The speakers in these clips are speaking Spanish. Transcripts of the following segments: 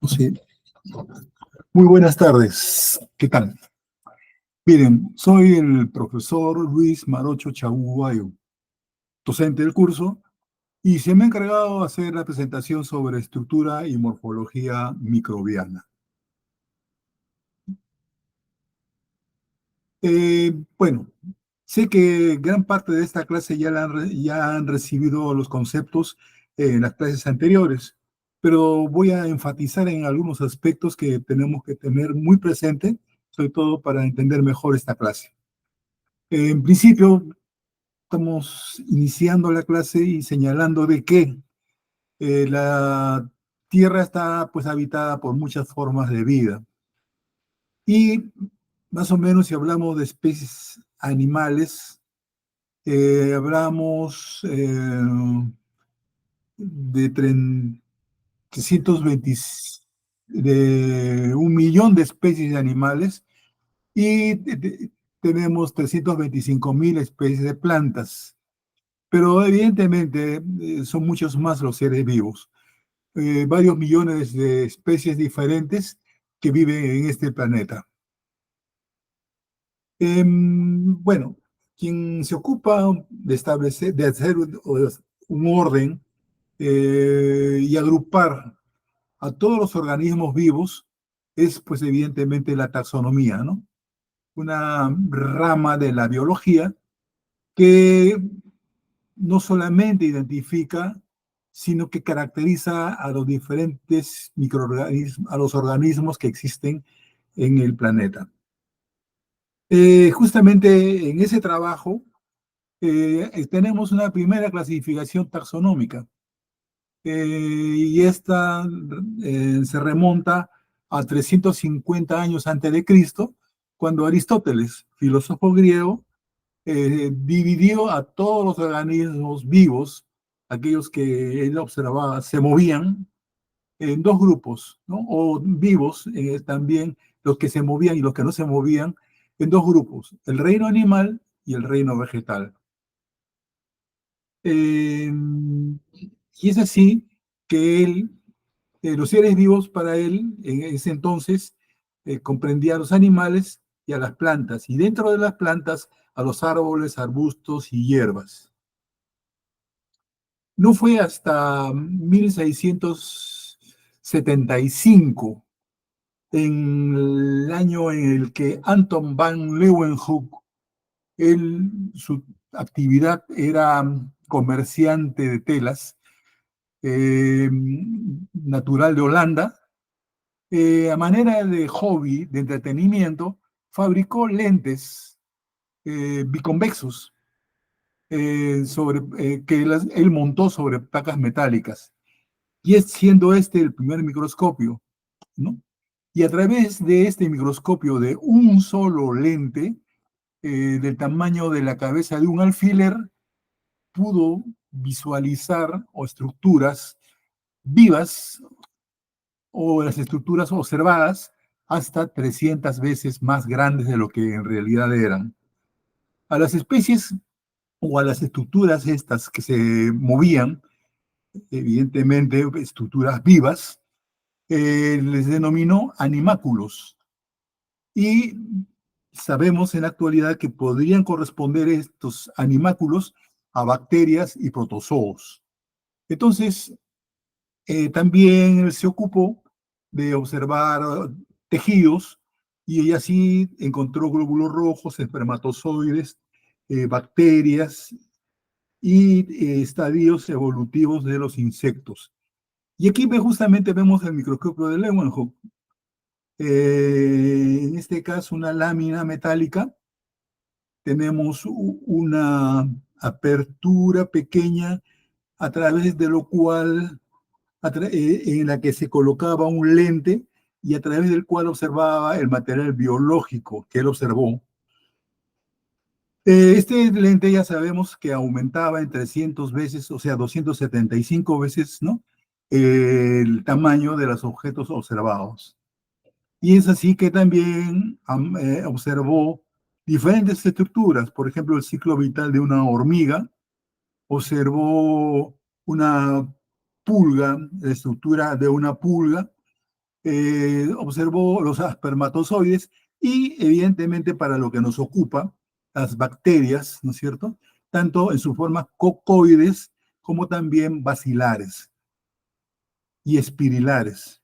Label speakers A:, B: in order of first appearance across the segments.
A: Sí. Muy buenas tardes. ¿Qué tal? Miren, soy el profesor Luis Marocho Chaguayo, docente del curso, y se me ha encargado hacer la presentación sobre estructura y morfología microbiana. Bueno, sé que gran parte de esta clase ya han recibido los conceptos en las clases anteriores, pero voy a enfatizar en algunos aspectos que tenemos que tener muy presente, sobre todo para entender mejor esta clase. En principio, estamos iniciando la clase y señalando de que la Tierra está pues habitada por muchas formas de vida. Y más o menos si hablamos de especies animales, hablamos de 320, de 1 millón de especies de animales y tenemos 325.000 especies de plantas. Pero evidentemente son muchos más los seres vivos, varios millones de especies diferentes que viven en este planeta. Bueno, quien se ocupa de establecer, de hacer un orden y agrupar a todos los organismos vivos es pues evidentemente la taxonomía, ¿no? Una rama de la biología que no solamente identifica, sino que caracteriza a los diferentes microorganismos, a los organismos que existen en el planeta. Justamente en ese trabajo tenemos una primera clasificación taxonómica y esta se remonta a 350 años antes de Cristo, cuando Aristóteles, filósofo griego, dividió a todos los organismos vivos, aquellos que él observaba, se movían en dos grupos, ¿no? O vivos también, los que se movían y los que no se movían, en dos grupos, el reino animal y el reino vegetal. Eh, y es así que él, los seres vivos para él, en ese entonces, comprendía a los animales y a las plantas, y dentro de las plantas a los árboles, arbustos y hierbas. No fue hasta 1675, en el año en el que Anton van Leeuwenhoek, su actividad era comerciante de telas, natural de Holanda, a manera de hobby, de entretenimiento, fabricó lentes biconvexos que él montó sobre placas metálicas. Y es siendo este el primer microscopio, ¿no? Y a través de este microscopio de un solo lente, del tamaño de la cabeza de un alfiler, pudo visualizar o estructuras vivas o las estructuras observadas hasta 300 veces más grandes de lo que en realidad eran. A las especies o a las estructuras estas que se movían, evidentemente estructuras vivas, les denominó animáculos. Y sabemos en la actualidad que podrían corresponder estos animáculos a bacterias y protozoos. Entonces, también él se ocupó de observar tejidos y así encontró glóbulos rojos, espermatozoides, bacterias y estadios evolutivos de los insectos. Y aquí justamente vemos el microscopio de Leeuwenhoek. En este caso, una lámina metálica. Tenemos una apertura pequeña a través de lo cual, en la que se colocaba un lente y a través del cual observaba el material biológico que él observó. Este lente ya sabemos que aumentaba en 300 veces, o sea, 275 veces, ¿no? El tamaño de los objetos observados. Y es así que también observó diferentes estructuras, por ejemplo, el ciclo vital de una hormiga, observó una pulga, la estructura de una pulga, observó los espermatozoides y evidentemente para lo que nos ocupa, las bacterias, ¿no es cierto? Tanto en su forma cocoides como también bacilares y espirilares.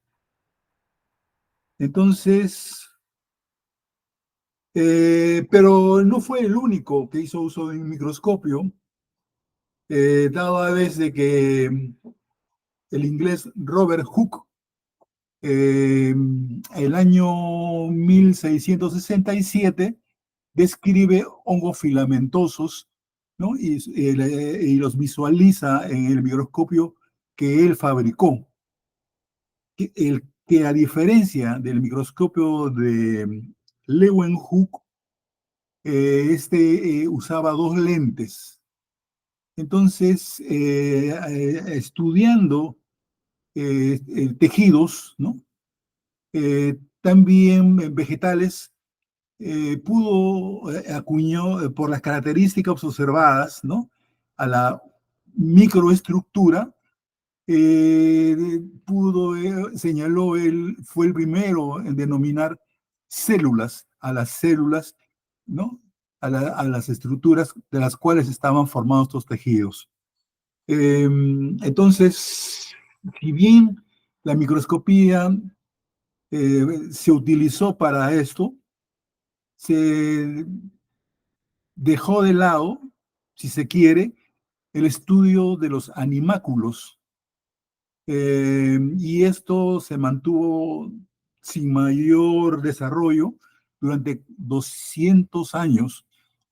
A: Entonces, pero no fue el único que hizo uso de un microscopio, dado vez de que el inglés Robert Hooke, el año 1667, describe hongos filamentosos, ¿no? Y los visualiza en el microscopio que él fabricó. Que a diferencia del microscopio de Leeuwenhoek, usaba dos lentes. Entonces, estudiando tejidos, ¿no? También vegetales, acuñó por las características observadas, ¿no? A la microestructura, señaló él, fue el primero en denominar células a las células, ¿no? A las estructuras de las cuales estaban formados estos tejidos. Entonces, si bien la microscopía se utilizó para esto, se dejó de lado, si se quiere, el estudio de los animáculos, y esto se mantuvo sin mayor desarrollo durante 200 años,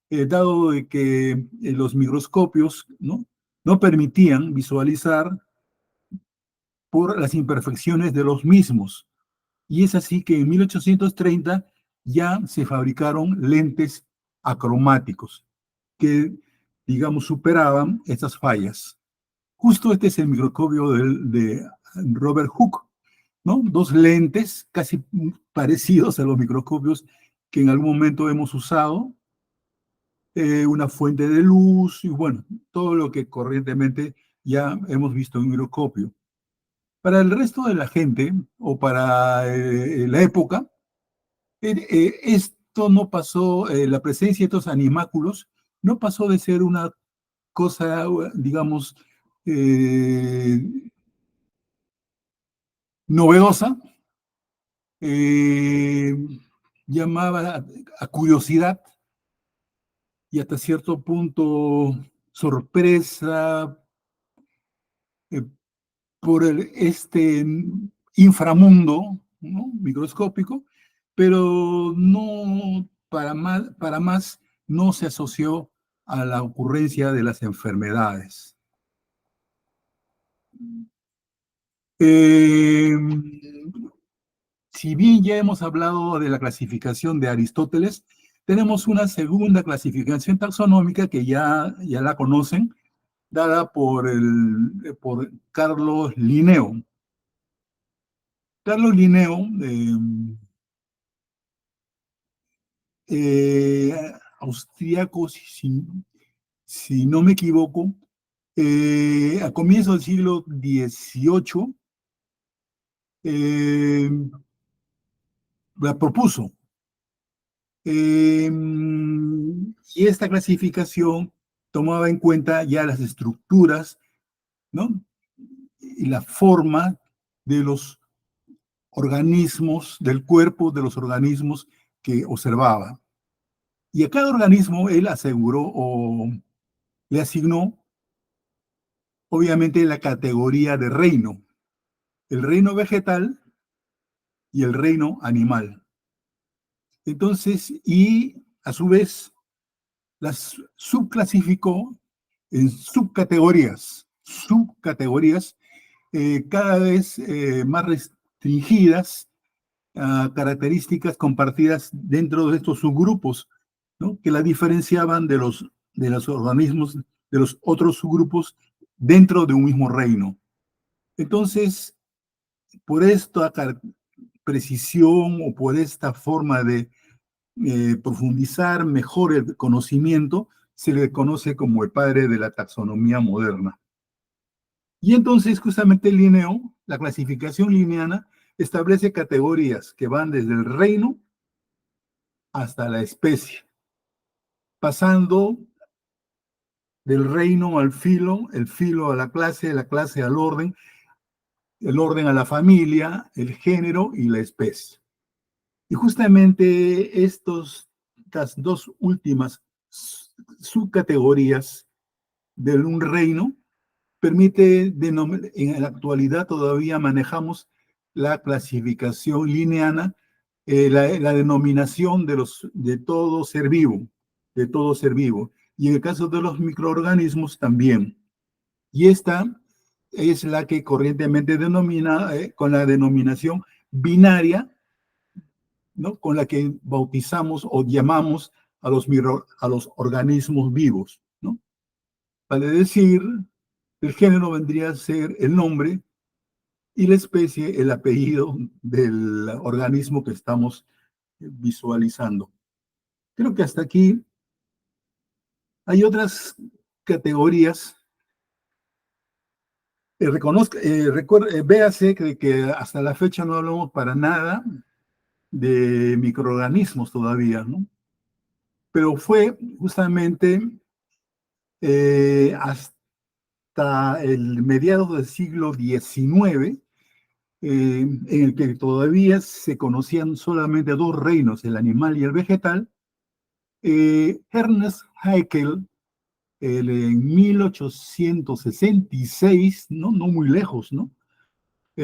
A: dado de que los microscopios, ¿no? No permitían visualizar por las imperfecciones de los mismos. Y es así que en 1830 ya se fabricaron lentes acromáticos que, digamos, superaban estas fallas. Justo este es el microscopio de Robert Hooke, ¿no? Dos lentes casi parecidos a los microscopios que en algún momento hemos usado, una fuente de luz y bueno, todo lo que corrientemente ya hemos visto en un microscopio. Para el resto de la gente o para la época, esto no pasó, la presencia de estos animáculos no pasó de ser una cosa, digamos, eh, novedosa, eh, llamaba a curiosidad y hasta cierto punto sorpresa, eh, por este inframundo, ¿no? Microscópico, pero no para más no se asoció a la ocurrencia de las enfermedades. Eh, si bien ya hemos hablado de la clasificación de Aristóteles, tenemos una segunda clasificación taxonómica que ya la conocen, dada por Carlos Linneo. Carlos Linneo, austriaco, si no me equivoco, a comienzos del siglo XVIII, la propuso. Y esta clasificación tomaba en cuenta ya las estructuras, ¿no? Y la forma de los organismos, del cuerpo de los organismos que observaba. Y a cada organismo él aseguró o le asignó, obviamente, la categoría de reino, el reino vegetal y el reino animal. Entonces, y a su vez, las subclasificó en subcategorías cada vez más restringidas a características compartidas dentro de estos subgrupos, ¿no? Que la diferenciaban de los organismos, de los otros subgrupos dentro de un mismo reino. Entonces, por esta precisión o por esta forma de profundizar mejor el conocimiento, se le conoce como el padre de la taxonomía moderna. Y entonces, justamente Linneo, la clasificación linneana, establece categorías que van desde el reino hasta la especie, pasando del reino al filo, el filo a la clase al orden, el orden a la familia, el género y la especie. Y justamente estas dos últimas subcategorías de un reino permite, en la actualidad todavía manejamos la clasificación lineana, la denominación de todo ser vivo, de todo ser vivo. Y en el caso de los microorganismos también. Y esta es la que corrientemente denomina, con la denominación binaria, ¿no? Con la que bautizamos o llamamos a los organismos vivos, ¿no? Vale decir, el género vendría a ser el nombre y la especie el apellido del organismo que estamos visualizando. Creo que hasta aquí hay otras categorías. Véase que hasta la fecha no hablamos para nada de microorganismos todavía, ¿no? Pero fue justamente hasta el mediados del siglo XIX, en el que todavía se conocían solamente dos reinos, el animal y el vegetal. Ernest Haeckel, en 1866, ¿no? No muy lejos, ¿no? Ya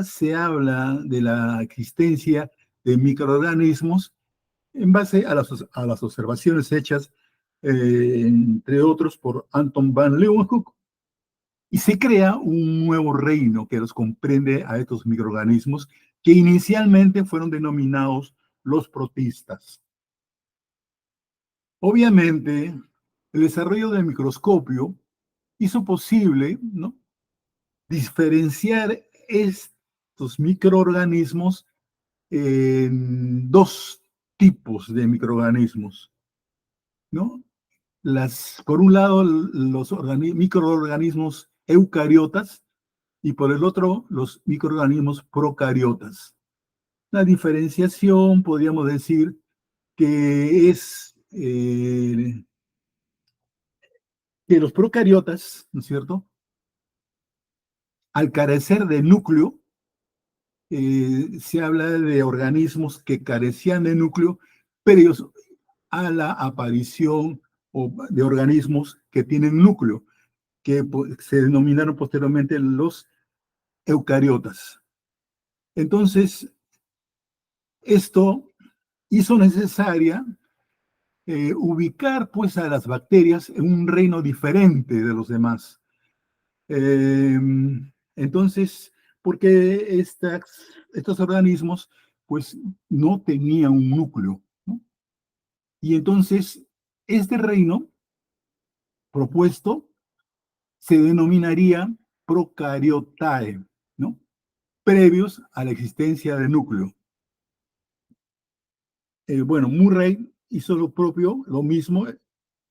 A: se habla de la existencia de microorganismos en base a las observaciones hechas, entre otros, por Anton van Leeuwenhoek, y se crea un nuevo reino que los comprende a estos microorganismos que inicialmente fueron denominados los protistas. Obviamente, el desarrollo del microscopio hizo posible, ¿no?, diferenciar estos microorganismos en dos tipos de microorganismos, ¿no? Por un lado, los microorganismos eucariotas y por el otro, los microorganismos procariotas. La diferenciación, podríamos decir, que es que los procariotas, ¿no es cierto?, al carecer de núcleo, se habla de organismos que carecían de núcleo previos a la aparición de organismos que tienen núcleo, que se denominaron posteriormente los eucariotas. Entonces, esto hizo necesaria ubicar pues a las bacterias en un reino diferente de los demás. Entonces, porque estos organismos pues no tenían un núcleo, ¿no? Y entonces, este reino propuesto se denominaría procariotae, ¿no?, previos a la existencia de núcleo. Bueno, Murray hizo lo propio, lo mismo,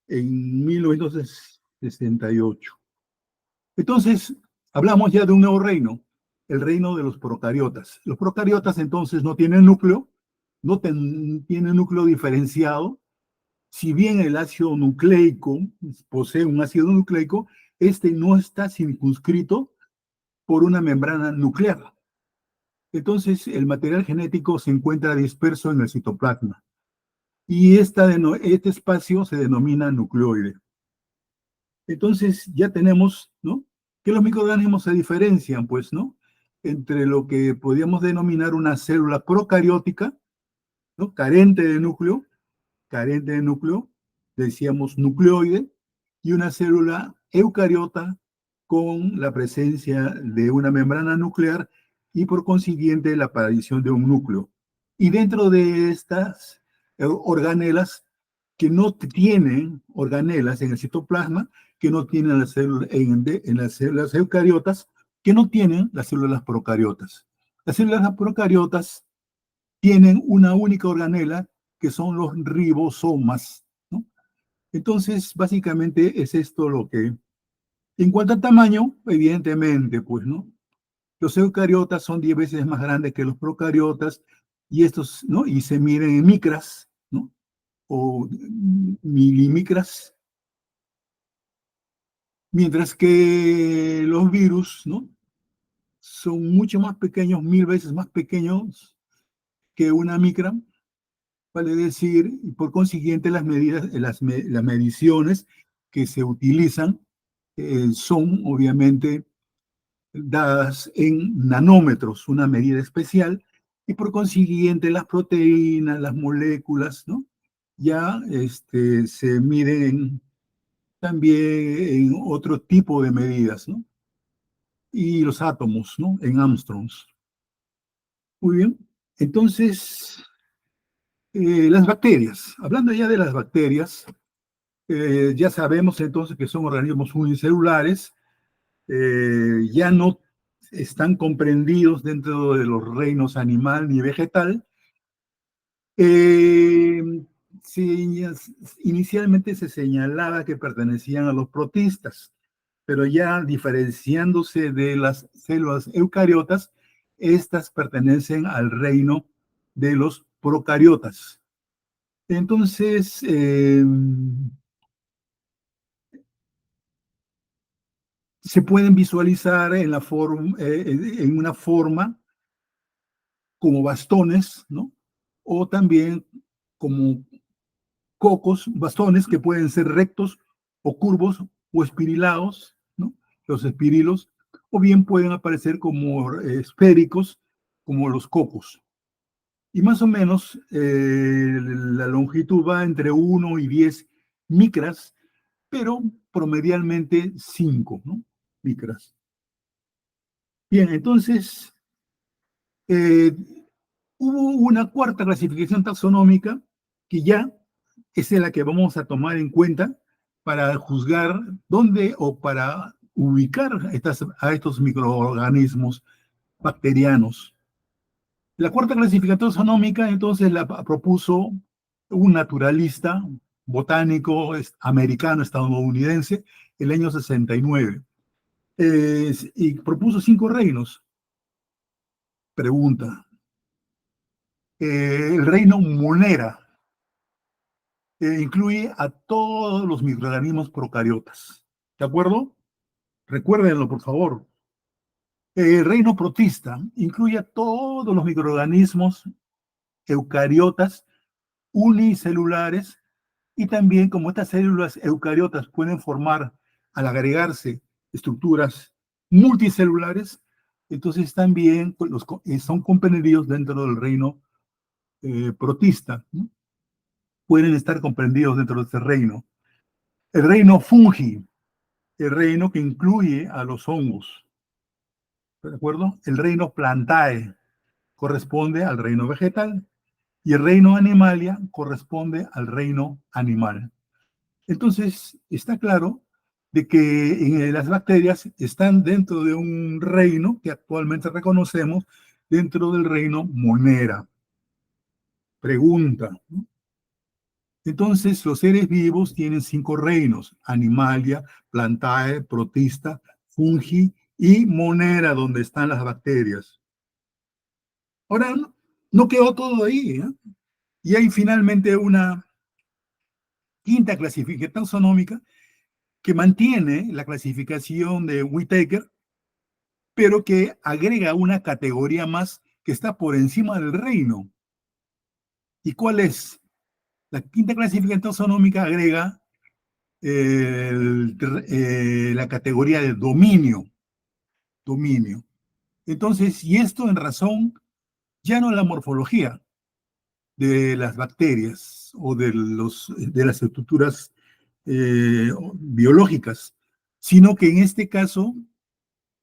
A: en 1968. Entonces, hablamos ya de un nuevo reino, el reino de los procariotas. Los procariotas entonces no tienen núcleo, no tienen núcleo diferenciado. Si bien el ácido nucleico posee un ácido nucleico, este no está circunscrito por una membrana nuclear. Entonces, el material genético se encuentra disperso en el citoplasma. Y este espacio se denomina nucleoide. Entonces, ya tenemos, ¿no?, que los microorganismos se diferencian, pues, ¿no?, entre lo que podríamos denominar una célula procariótica, ¿no?, carente de núcleo, decíamos nucleoide, y una célula eucariota con la presencia de una membrana nuclear y por consiguiente la aparición de un núcleo. Y dentro de estas organelas que no tienen organelas en el citoplasma, que no tienen las células en las células eucariotas, que no tienen las células procariotas. Las células procariotas tienen una única organela, que son los ribosomas, ¿no? Entonces, básicamente es esto lo que, en cuanto al tamaño, evidentemente, pues, ¿no?, Los eucariotas son 10 veces más grandes que los procariotas y estos, ¿no? Y se miden en micras, ¿no? O milimicras, mientras que los virus, ¿no? Son mucho más pequeños, 1000 veces más pequeños que una micra, vale decir, y por consiguiente las medidas, las mediciones que se utilizan son obviamente dadas en nanómetros, una medida especial, y por consiguiente las proteínas, las moléculas, ¿no? Ya se miden también en otro tipo de medidas, ¿no? Y los átomos, ¿no? En Armstrongs. Muy bien. Entonces, las bacterias. Hablando ya de las bacterias, ya sabemos entonces que son organismos unicelulares, ya no están comprendidos dentro de los reinos animal ni vegetal. Eh, Inicialmente se señalaba que pertenecían a los protistas, pero ya diferenciándose de las células eucariotas, estas pertenecen al reino de los procariotas. Entonces, se pueden visualizar en una forma como bastones, ¿no? O también como cocos, bastones que pueden ser rectos o curvos o espirilados, ¿no? Los espirilos, o bien pueden aparecer como esféricos, como los cocos. Y más o menos la longitud va entre 1 y 10 micras, pero promedialmente 5, ¿no? Micras. Bien, entonces eh, hubo una cuarta clasificación taxonómica que ya es la que vamos a tomar en cuenta para juzgar dónde o para ubicar a estos microorganismos bacterianos. La cuarta clasificación taxonómica entonces la propuso un naturalista botánico americano, estadounidense, el año 69. Y propuso 5 reinos. Pregunta, el reino Monera incluye a todos los microorganismos procariotas. ¿De acuerdo? Recuérdenlo, por favor. El reino protista incluye a todos los microorganismos eucariotas unicelulares y también como estas células eucariotas pueden formar al agregarse estructuras multicelulares, entonces también son comprendidos dentro del reino protista, ¿no? Pueden estar comprendidos dentro de este reino. El reino fungi, el reino que incluye a los hongos, ¿de acuerdo? El reino plantae corresponde al reino vegetal y el reino animalia corresponde al reino animal. Entonces, está claro de que las bacterias están dentro de un reino que actualmente reconocemos dentro del reino Monera. Pregunta, ¿no? Entonces, los seres vivos tienen 5 reinos: Animalia, Plantae, Protista, Fungi y Monera, donde están las bacterias. Ahora, no quedó todo ahí, ¿eh? Y hay finalmente una quinta clasificación taxonómica que mantiene la clasificación de Whittaker, pero que agrega una categoría más que está por encima del reino. ¿Y cuál es? La quinta clasificación taxonómica agrega la categoría de dominio. Dominio. Entonces, y esto en razón ya no de la morfología de las bacterias o de las estructuras biológicas, sino que en este caso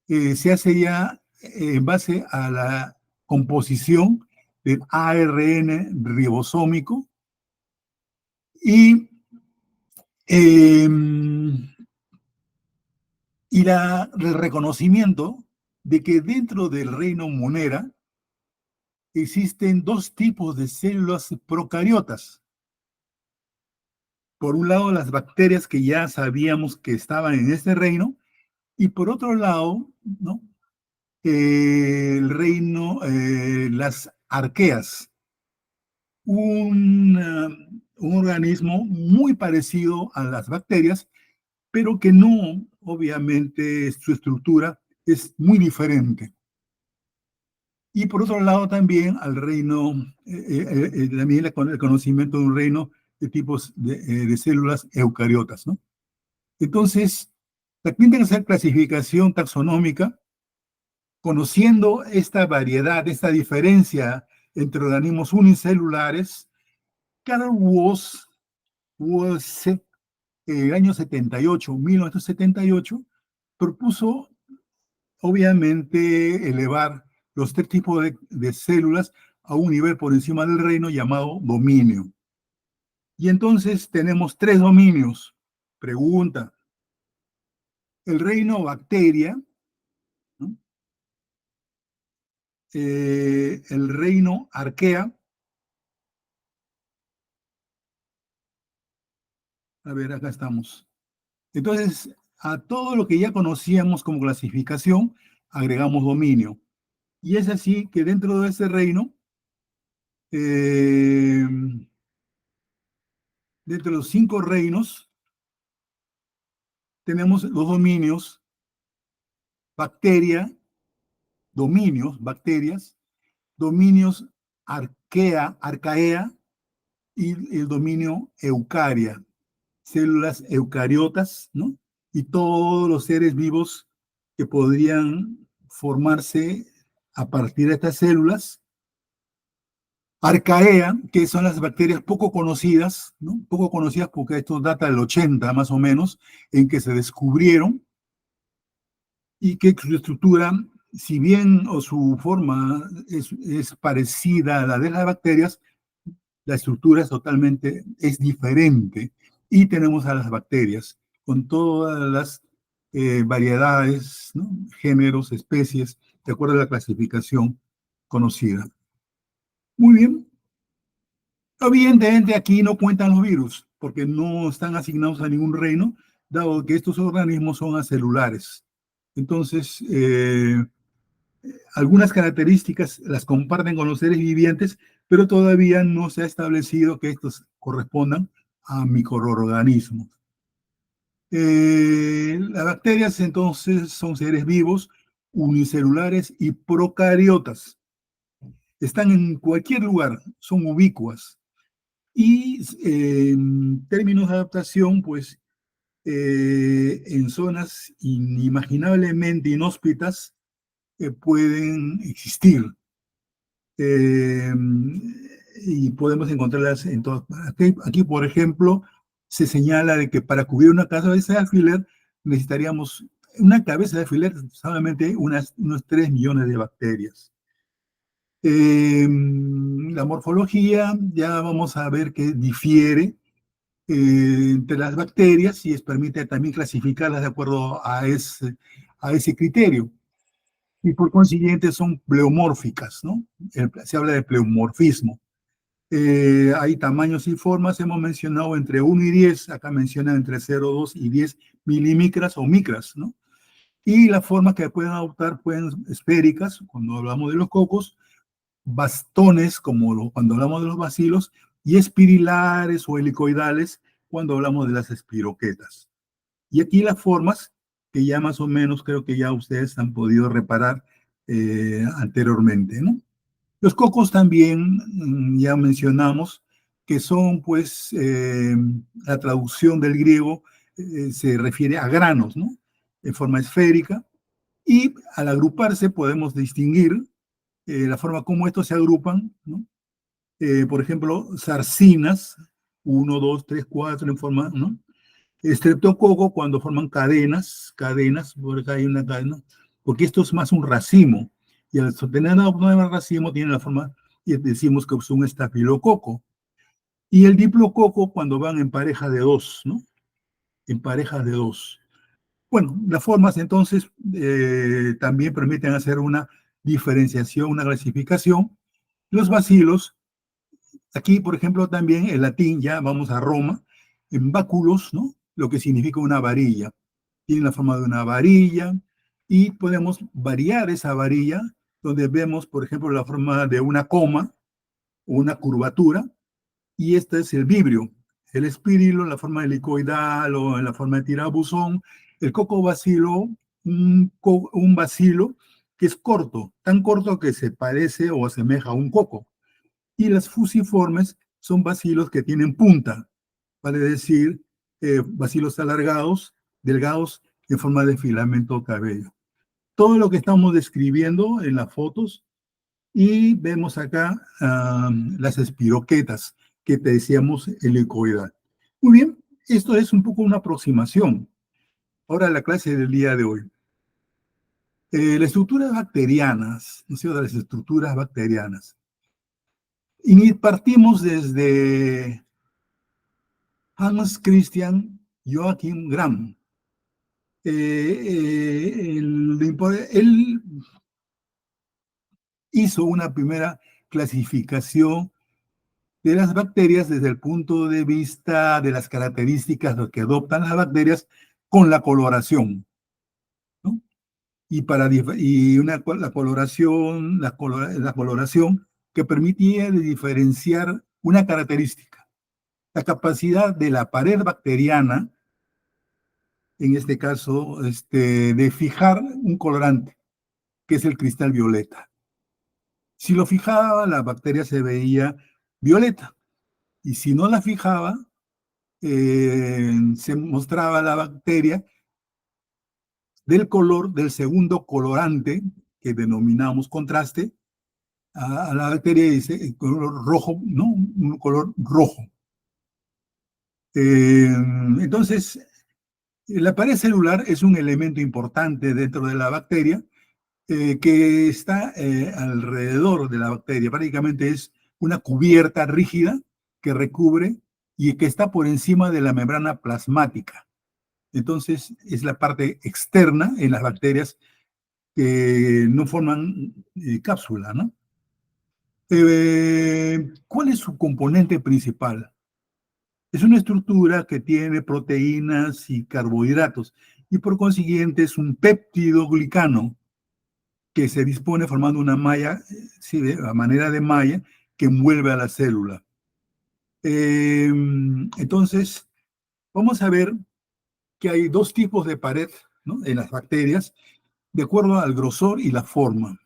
A: se hace ya en base a la composición del ARN ribosómico y eh, el reconocimiento de que dentro del reino Monera existen 2 tipos de células procariotas. Por un lado, las bacterias que ya sabíamos que estaban en este reino, y por otro lado, ¿no? El reino, las arqueas, un organismo muy parecido a las bacterias, pero que no, obviamente, su estructura es muy diferente. Y por otro lado también al reino, también el conocimiento de un reino de tipos de células eucariotas, ¿no? Entonces, también tiene que hacer clasificación taxonómica, conociendo esta variedad, esta diferencia entre organismos unicelulares. Carl Woese, en el año 78, 1978, propuso obviamente elevar los tres tipos de células a un nivel por encima del reino llamado dominio. Y entonces tenemos tres dominios. Pregunta, el reino bacteria, ¿no? El reino arquea, a ver, acá estamos. Entonces, a todo lo que ya conocíamos como clasificación, agregamos dominio. Y es así que dentro de ese reino, eh, dentro de los 5 reinos, tenemos los dominios bacteria, dominios, bacterias, dominios arcaea y el dominio eucaria, células eucariotas, ¿no? Y todos los seres vivos que podrían formarse a partir de estas células. Arcaea, que son las bacterias poco conocidas, ¿no? Poco conocidas porque esto data del 80 más o menos, en que se descubrieron y que su estructura, si bien o su forma es parecida a la de las bacterias, la estructura es diferente. Y tenemos a las bacterias con todas las variedades, ¿no? Géneros, especies, de acuerdo a la clasificación conocida. Muy bien. Evidentemente aquí no cuentan los virus, porque no están asignados a ningún reino, dado que estos organismos son acelulares. Entonces, algunas características las comparten con los seres vivientes, pero todavía no se ha establecido que estos correspondan a microorganismos. Las bacterias entonces son seres vivos, unicelulares y procariotas. Están en cualquier lugar, son ubicuas. Y en términos de adaptación, pues en zonas inimaginablemente inhóspitas pueden existir. Eh, y podemos encontrarlas en todas partes. Aquí, por ejemplo, se señala de que para cubrir una cabeza de alfiler necesitaríamos una cabeza de alfiler solamente unos 3 millones de bacterias. La morfología ya vamos a ver que difiere entre las bacterias y permite también clasificarlas de acuerdo a ese criterio. Y por consiguiente son pleomórficas, ¿no? Se habla de pleomorfismo. Hay tamaños y formas, hemos mencionado entre 1 y 10, acá mencionan entre 0,2 y 10 milimicras o micras, ¿no? Y las formas que pueden adoptar pueden esféricas, cuando hablamos de los cocos, bastones, como cuando hablamos de los bacilos, y espirilares o helicoidales, cuando hablamos de las espiroquetas. Y aquí las formas, que ya más o menos creo que ya ustedes han podido reparar anteriormente, ¿no? Los cocos también, ya mencionamos, que son pues la traducción del griego se refiere a granos, ¿no? En forma esférica, y al agruparse podemos distinguir la forma como estos se agrupan, ¿no? Por ejemplo, sarcinas, 1, 2, 3, 4 en forma, ¿no? Estreptococo cuando forman cadenas, por acá hay una cadena, porque esto es más un racimo, y al tener un racimo tiene la forma, y decimos que es un estafilococo. Y el diplococo cuando van en pareja de 2, ¿no? En parejas de 2. Bueno, las formas entonces también permiten hacer una diferenciación, una clasificación. Los bacilos, aquí por ejemplo también el latín, ya vamos a Roma, en báculos, ¿no? Lo que significa una varilla. Tiene la forma de una varilla, y podemos variar esa varilla, donde vemos, por ejemplo, la forma de una coma o una curvatura, y este es el vibrio. El espirilo en la forma helicoidal o en la forma de tirabuzón. El coco bacilo, un bacilo que es corto, tan corto que se parece o asemeja a un coco. Y las fusiformes son bacilos que tienen punta, vale decir, bacilos alargados, delgados, en forma de filamento cabello. Todo lo que estamos describiendo en las fotos, y vemos acá las espiroquetas que te decíamos helicoidal. Muy bien, esto es un poco una aproximación. Ahora la clase del día de hoy. Las estructuras bacterianas, ¿no es cierto? Las estructuras bacterianas. Y partimos desde Hans Christian Joachim Gram. Él hizo una primera clasificación de las bacterias desde el punto de vista de las características que adoptan las bacterias con la coloración, ¿no? La coloración que permitía de diferenciar una característica, la capacidad de la pared bacteriana, en este caso, de fijar un colorante, que es el cristal violeta. Si lo fijaba, la bacteria se veía violeta, y si no la fijaba, se mostraba la bacteria del color del segundo colorante, que denominamos contraste, a la bacteria dice el color rojo, ¿no? Un color rojo. Entonces, la pared celular es un elemento importante dentro de la bacteria, que está alrededor de la bacteria. Prácticamente es una cubierta rígida que recubre y que está por encima de la membrana plasmática. Entonces, es la parte externa en las bacterias que no forman cápsula, ¿no? ¿Cuál es su componente principal? Es una estructura que tiene proteínas y carbohidratos, y por consiguiente es un péptido glicano que se dispone formando una malla, sí, a manera de malla, que envuelve a la célula. Entonces, vamos a ver que hay dos tipos de pared, ¿no?, en las bacterias, de acuerdo al grosor y la forma.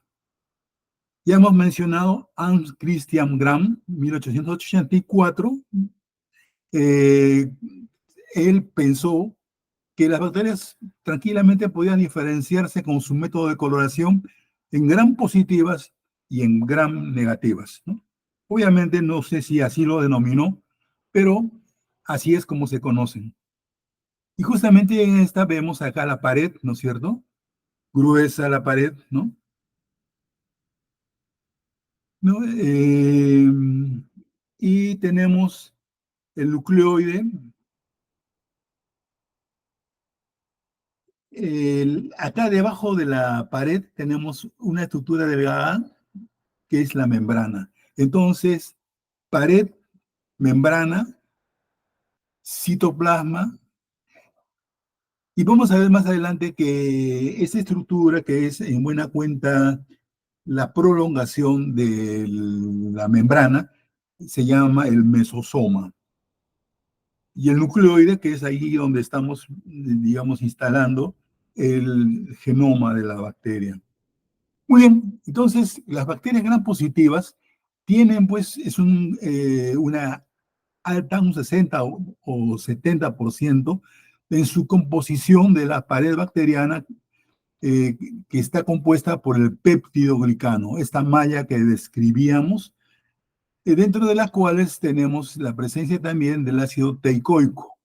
A: Ya hemos mencionado Hans Christian Gram, 1884. Eh, Él pensó que las bacterias tranquilamente podían diferenciarse con su método de coloración en gram positivas y en gram negativas, ¿no? Obviamente no sé si así lo denominó, pero así es como se conocen. Y justamente en esta vemos acá la pared, ¿no es cierto? Gruesa la pared, ¿no? ¿No? Y tenemos el nucleoide. Acá debajo de la pared tenemos una estructura delgada que es la membrana. Entonces, pared, membrana, citoplasma. Y vamos a ver más adelante que esta estructura, que es en buena cuenta la prolongación de la membrana, se llama el mesosoma. Y el nucleoide, que es ahí donde estamos, digamos, instalando el genoma de la bacteria. Muy bien, entonces las bacterias gram positivas tienen, pues, una alta, un 60 o 70% en su composición de la pared bacteriana, que está compuesta por el péptido glicano, esta malla que describíamos, dentro de las cuales tenemos la presencia también del ácido teicoico.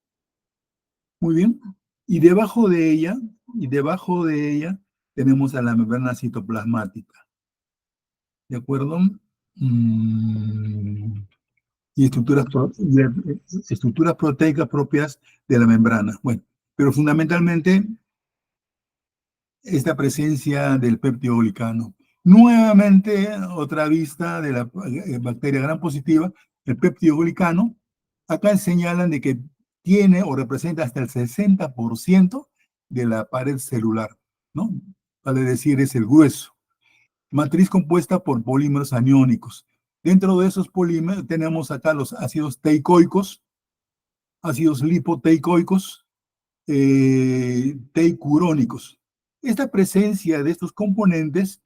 A: Muy bien. Y debajo de ella tenemos a la membrana citoplasmática. ¿De acuerdo? Y estructuras proteicas propias de la membrana. Bueno, pero fundamentalmente esta presencia del péptido glicano. Nuevamente, otra vista de la bacteria gram positiva, el péptido glicano. Acá señalan de que tiene o representa hasta el 60% de la pared celular, ¿no? vale decir, es el grueso. Matriz compuesta por polímeros aniónicos. Dentro de esos polímeros tenemos acá los ácidos teicoicos, ácidos lipoteicoicos, teicurónicos. Esta presencia de estos componentes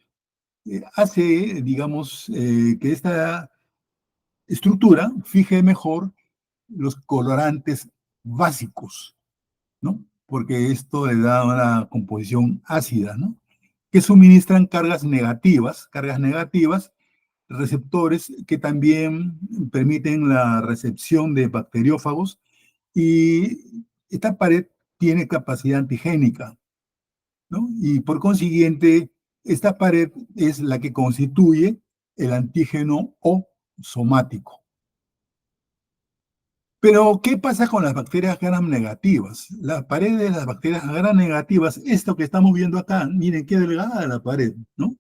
A: hace, digamos, que esta estructura fije mejor los colorantes básicos, ¿no? Porque esto le da una composición ácida, ¿no? Que suministran cargas negativas, receptores que también permiten la recepción de bacteriófagos, y esta pared tiene capacidad antigénica, ¿no? Y por consiguiente, esta pared es la que constituye el antígeno O somático. Pero, ¿qué pasa con las bacterias gram negativas? La pared de las bacterias gram negativas, esto que estamos viendo acá, miren qué delgada la pared, ¿no?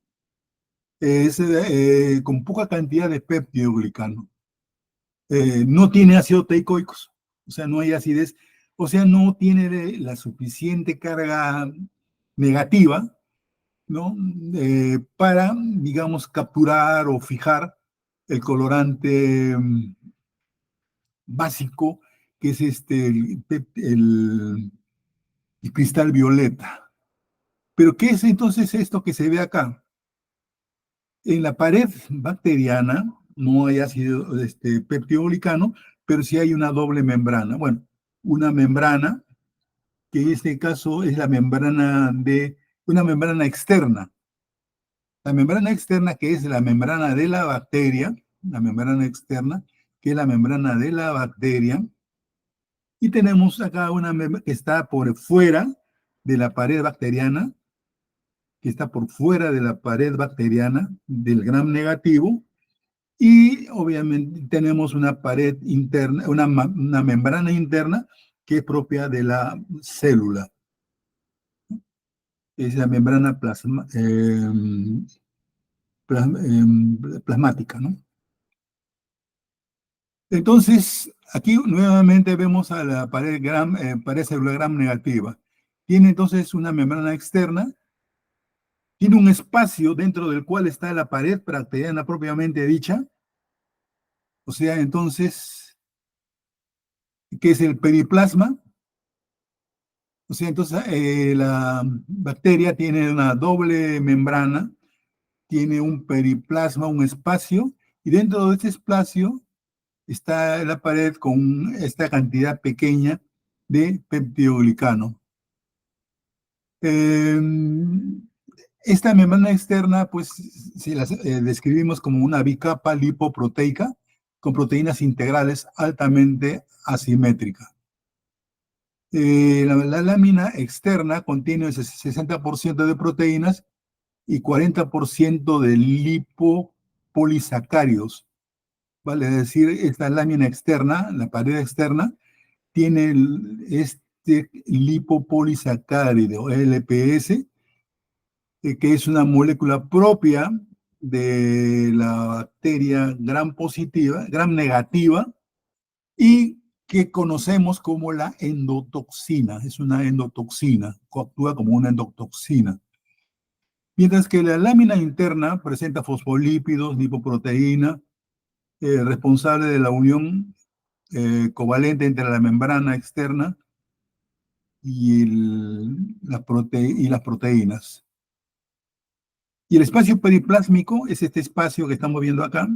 A: Es con poca cantidad de peptidoglicano. No tiene ácido teicoicos, o sea, no hay acidez, o sea, no tiene la suficiente carga negativa, ¿no? Para, digamos, capturar o fijar el colorante básico, que es el cristal violeta. Pero, ¿qué es entonces esto que se ve acá? En la pared bacteriana no hay ácido peptidoglicano, pero sí hay una doble membrana. Bueno, una membrana, que en este caso es una membrana externa. La membrana externa, que es la membrana de la bacteria, la membrana externa, que es la membrana de la bacteria, y tenemos acá una membrana que está por fuera de la pared bacteriana, que está por fuera de la pared bacteriana del gram negativo, y obviamente tenemos una pared interna, una membrana interna que es propia de la célula. Es la membrana plasmática, ¿no? Entonces, aquí nuevamente vemos a la pared celular gram negativa. Tiene entonces una membrana externa, tiene un espacio dentro del cual está la pared bacteriana propiamente dicha, o sea, entonces, ¿qué es el periplasma? O sea, entonces la bacteria tiene una doble membrana, tiene un periplasma, un espacio, y dentro de este espacio está la pared con esta cantidad pequeña de peptidoglicano. Esta membrana externa, pues, si la describimos como una bicapa lipoproteica con proteínas integrales altamente asimétricas. La lámina externa contiene el 60% de proteínas y 40% de lipopolisacáridos. Vale, es decir, esta lámina externa, la pared externa, tiene este lipopolisacárido, LPS, que es una molécula propia de la bacteria gram positiva, gram negativa, y que conocemos como la endotoxina. Es una endotoxina, actúa como una endotoxina. Mientras que la lámina interna presenta fosfolípidos, lipoproteína, responsable de la unión covalente entre la membrana externa y, y las proteínas. Y el espacio periplásmico es este espacio que estamos viendo acá.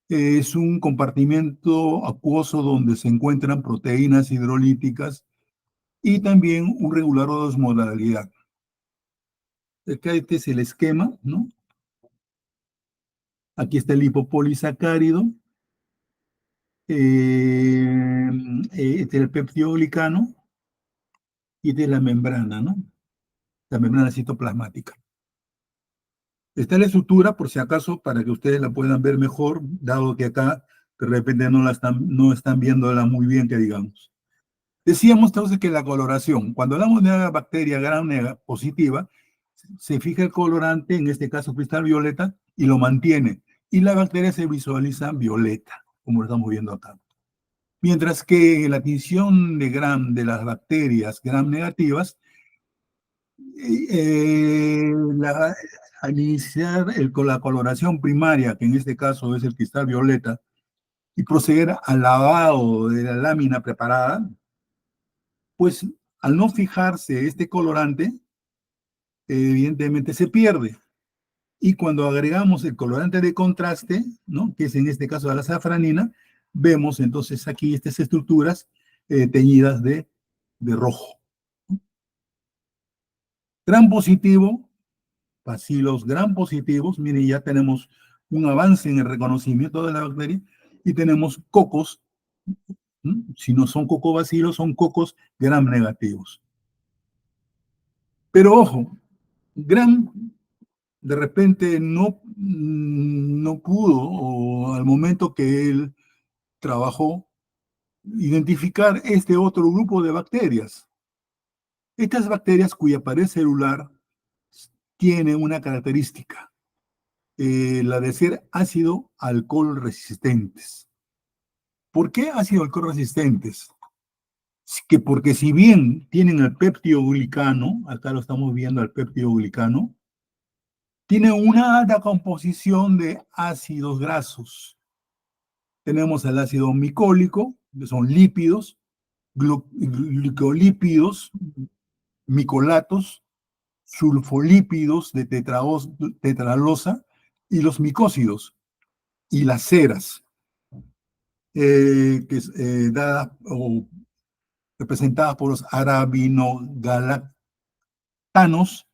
A: Es un compartimento acuoso donde se encuentran proteínas hidrolíticas y también un regulador de osmolaridad. Acá este es el esquema, ¿no? Aquí está el lipopolisacárido, este es el peptidoglicano, y esta es la membrana, ¿no? La membrana citoplasmática. Esta es la estructura, por si acaso, para que ustedes la puedan ver mejor, dado que acá de repente no están viéndola muy bien, que digamos. Decíamos entonces que la coloración, cuando hablamos de una bacteria gram positiva, se fija el colorante, en este caso cristal violeta, y lo mantiene. Y la bacteria se visualiza violeta, como lo estamos viendo acá. Mientras que la tinción de gram de las bacterias gram negativas Al iniciar con la coloración primaria, que en este caso es el cristal violeta, y proceder al lavado de la lámina preparada, pues al no fijarse este colorante, evidentemente se pierde. Y cuando agregamos el colorante de contraste, ¿no? Que es en este caso la safranina, vemos entonces aquí estas estructuras teñidas de rojo. Gran positivo, bacilos gran positivos. Miren, ya tenemos un avance en el reconocimiento de la bacteria y tenemos cocos. Si no son cocobacilos, son cocos gram negativos. Pero ojo, gram de repente no pudo, o al momento que él trabajó, identificar este otro grupo de bacterias. Estas bacterias cuya pared celular tiene una característica, la de ser ácido alcohol resistentes. ¿Por qué ácido alcohol resistentes? Que porque si bien tienen el peptidoglicano, acá lo estamos viendo el peptidoglicano, tiene una alta composición de ácidos grasos. Tenemos el ácido micólico, que son lípidos, glicolípidos, micolatos, sulfolípidos de tetralosa y los micósidos y las ceras, que es dada o representadas por los arabinogalactanos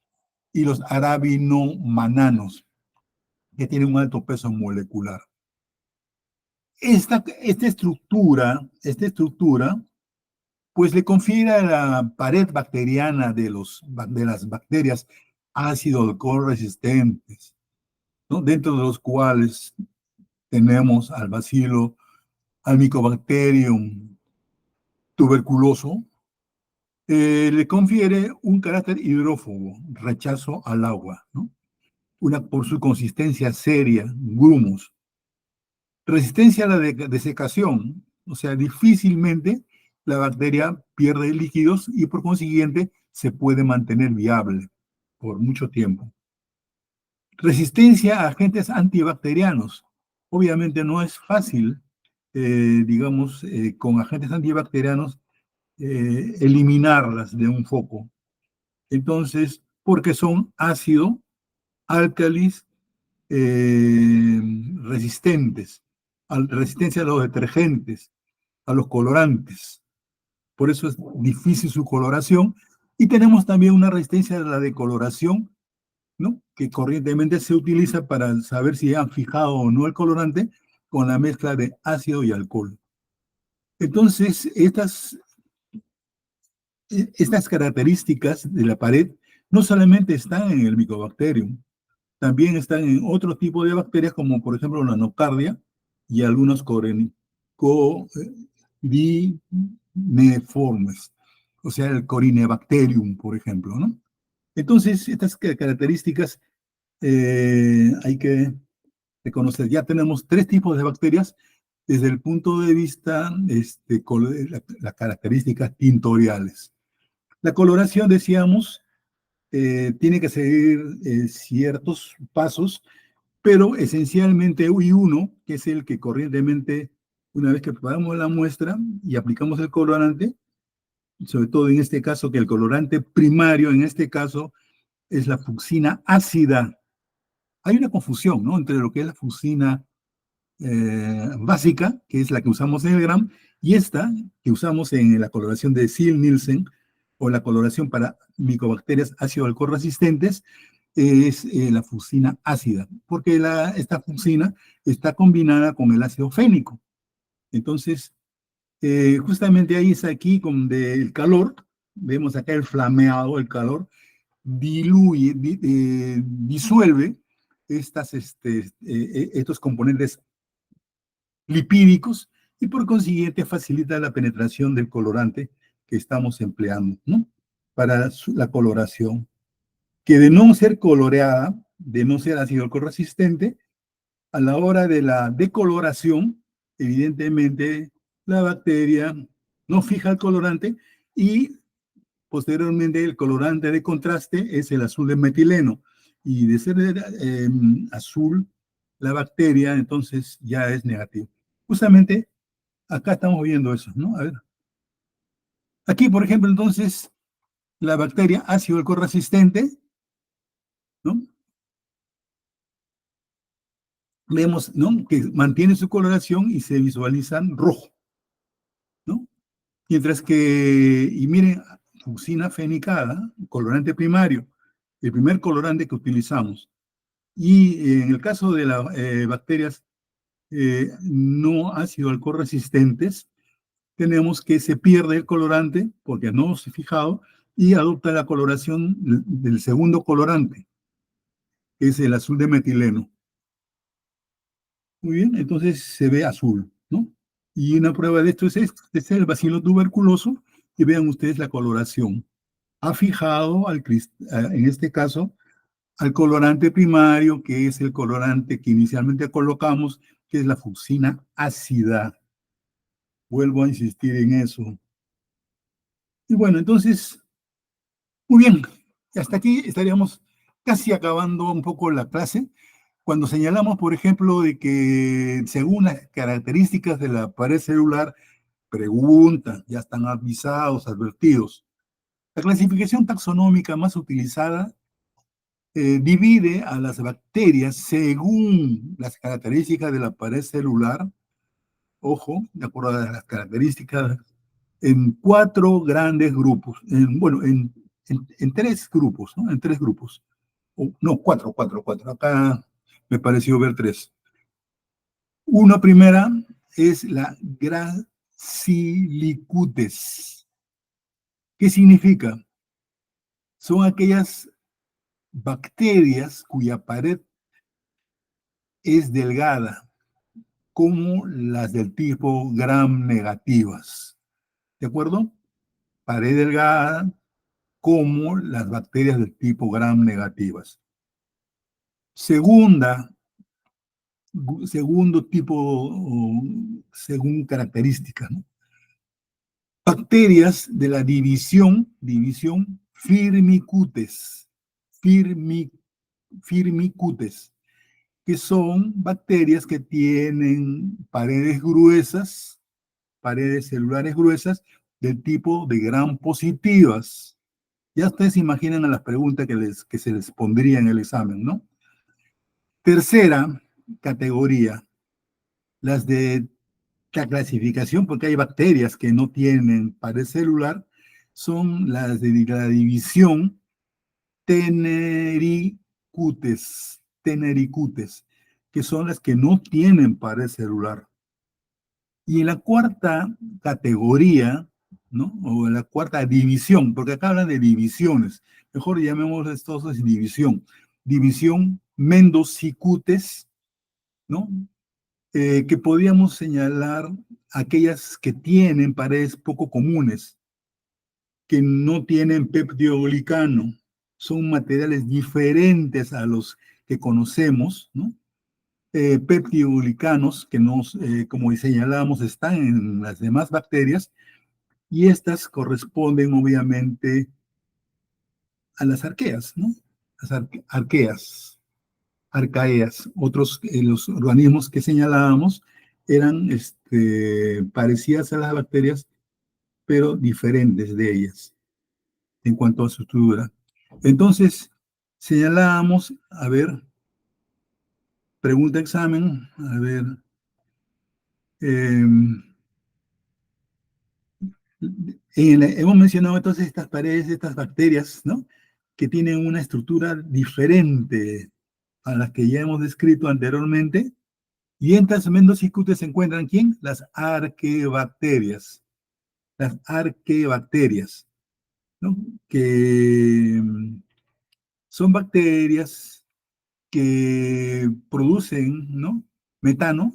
A: y los arabinomananos, que tienen un alto peso molecular. Esta estructura, pues le confiere a la pared bacteriana de las bacterias ácido alcohol resistentes, ¿no? Dentro de los cuales tenemos al bacilo, al Mycobacterium tuberculoso, le confiere un carácter hidrófobo, rechazo al agua, ¿no? Por su consistencia seria, grumos. Resistencia a la desecación, o sea, difícilmente la bacteria pierde líquidos y por consiguiente se puede mantener viable por mucho tiempo. Resistencia a agentes antibacterianos. Obviamente no es fácil, digamos, con agentes antibacterianos eliminarlas de un foco. Entonces, porque son ácido, álcalis, resistentes, resistencia a los detergentes, a los colorantes. Por eso es difícil su coloración. Y tenemos también una resistencia a la decoloración, ¿no? Que corrientemente se utiliza para saber si han fijado o no el colorante con la mezcla de ácido y alcohol. Entonces, estas características de la pared no solamente están en el Mycobacterium, también están en otro tipo de bacterias, como por ejemplo la nocardia y algunos coriniformes, o sea, el Corinebacterium, por ejemplo, ¿no? Entonces, estas características hay que reconocer. Ya tenemos tres tipos de bacterias desde el punto de vista las características tintoriales. La coloración, decíamos, tiene que seguir ciertos pasos, pero esencialmente hay uno, que es el que corrientemente, una vez que preparamos la muestra y aplicamos el colorante, sobre todo en este caso, que el colorante primario, en este caso, es la fucsina ácida. Hay una confusión, ¿no?, entre lo que es la fucsina básica, que es la que usamos en el GRAM, y esta que usamos en la coloración de Ziehl-Neelsen, o la coloración para micobacterias ácido alcohol resistentes, es la fucsina ácida, porque esta fucsina está combinada con el ácido fénico. Entonces, justamente ahí es aquí con el calor, vemos acá el flameado, el calor, disuelve estos componentes lipídicos y por consiguiente facilita la penetración del colorante que estamos empleando, ¿no?, para la coloración, que de no ser coloreada, de no ser ácido alcohol resistente, a la hora de la decoloración, evidentemente la bacteria no fija el colorante y Posteriormente, el colorante de contraste es el azul de metileno. Y de ser azul la bacteria, entonces ya es negativo. Justamente acá estamos viendo eso, ¿no? A ver. Aquí, por ejemplo, entonces, la bacteria ácido alcohol resistente, ¿no? Vemos, ¿no?, que mantiene su coloración y se visualizan rojo, ¿no? Mientras que, y miren, fucina fenicada, colorante primario, el primer colorante que utilizamos. Y en el caso de las bacterias no ácido alcohol resistentes, tenemos que se pierde el colorante porque no se ha fijado y adopta la coloración del segundo colorante, que es el azul de metileno. Muy bien, entonces se ve azul, ¿no? Y una prueba de esto es esto, es el bacilo tuberculoso, y vean ustedes la coloración. Ha fijado, en este caso, al colorante primario, que es el colorante que inicialmente colocamos, que es la fucina ácida. Vuelvo a insistir en eso. Y bueno, entonces, muy bien, hasta aquí estaríamos casi acabando un poco la clase. Cuando señalamos, por ejemplo, de que según las características de la pared celular, preguntan, ya están avisados, advertidos. La clasificación taxonómica más utilizada divide a las bacterias según las características de la pared celular, ojo, de acuerdo a las características, en cuatro grandes grupos, bueno, en tres grupos, ¿no? En tres grupos. No, cuatro. Acá me pareció ver tres. Una primera es la Gracilicutes. ¿Qué significa? Son aquellas bacterias cuya pared es delgada, como las del tipo gram negativas. ¿De acuerdo? Pared delgada, como las bacterias del tipo gram negativas. Segundo tipo, según características, ¿no? Bacterias de la división Firmicutes, Firmicutes, que son bacterias que tienen paredes gruesas, paredes celulares gruesas, del tipo de gram positivas. Ya ustedes se imaginan a las preguntas que se les pondría en el examen, ¿no? Tercera categoría, las de la clasificación, porque hay bacterias que no tienen pared celular, son las de la división Tenericutes, que son las que no tienen pared celular. Y en la cuarta categoría, ¿no?, o en la cuarta división, porque acá hablan de divisiones, mejor llamémoslo esto división. División Mendocicutes, ¿no? Que podríamos señalar aquellas que tienen paredes poco comunes, que no tienen peptidoglicano, son materiales diferentes a los que conocemos, ¿no? Peptidoglicanos que como señalábamos, están en las demás bacterias, y estas corresponden obviamente a las arqueas, ¿no? Las arcaeas. Otros, los organismos que señalábamos eran parecidas a las bacterias, pero diferentes de ellas en cuanto a su estructura. Entonces, señalábamos, a ver, pregunta examen, a ver, hemos mencionado entonces estas paredes, estas bacterias, ¿no?, que tienen una estructura diferente a las que ya hemos descrito anteriormente, y en estas Mendocicutes se encuentran, ¿quién? Las arquebacterias. Las arquebacterias, ¿no?, que son bacterias que producen, ¿no?, metano,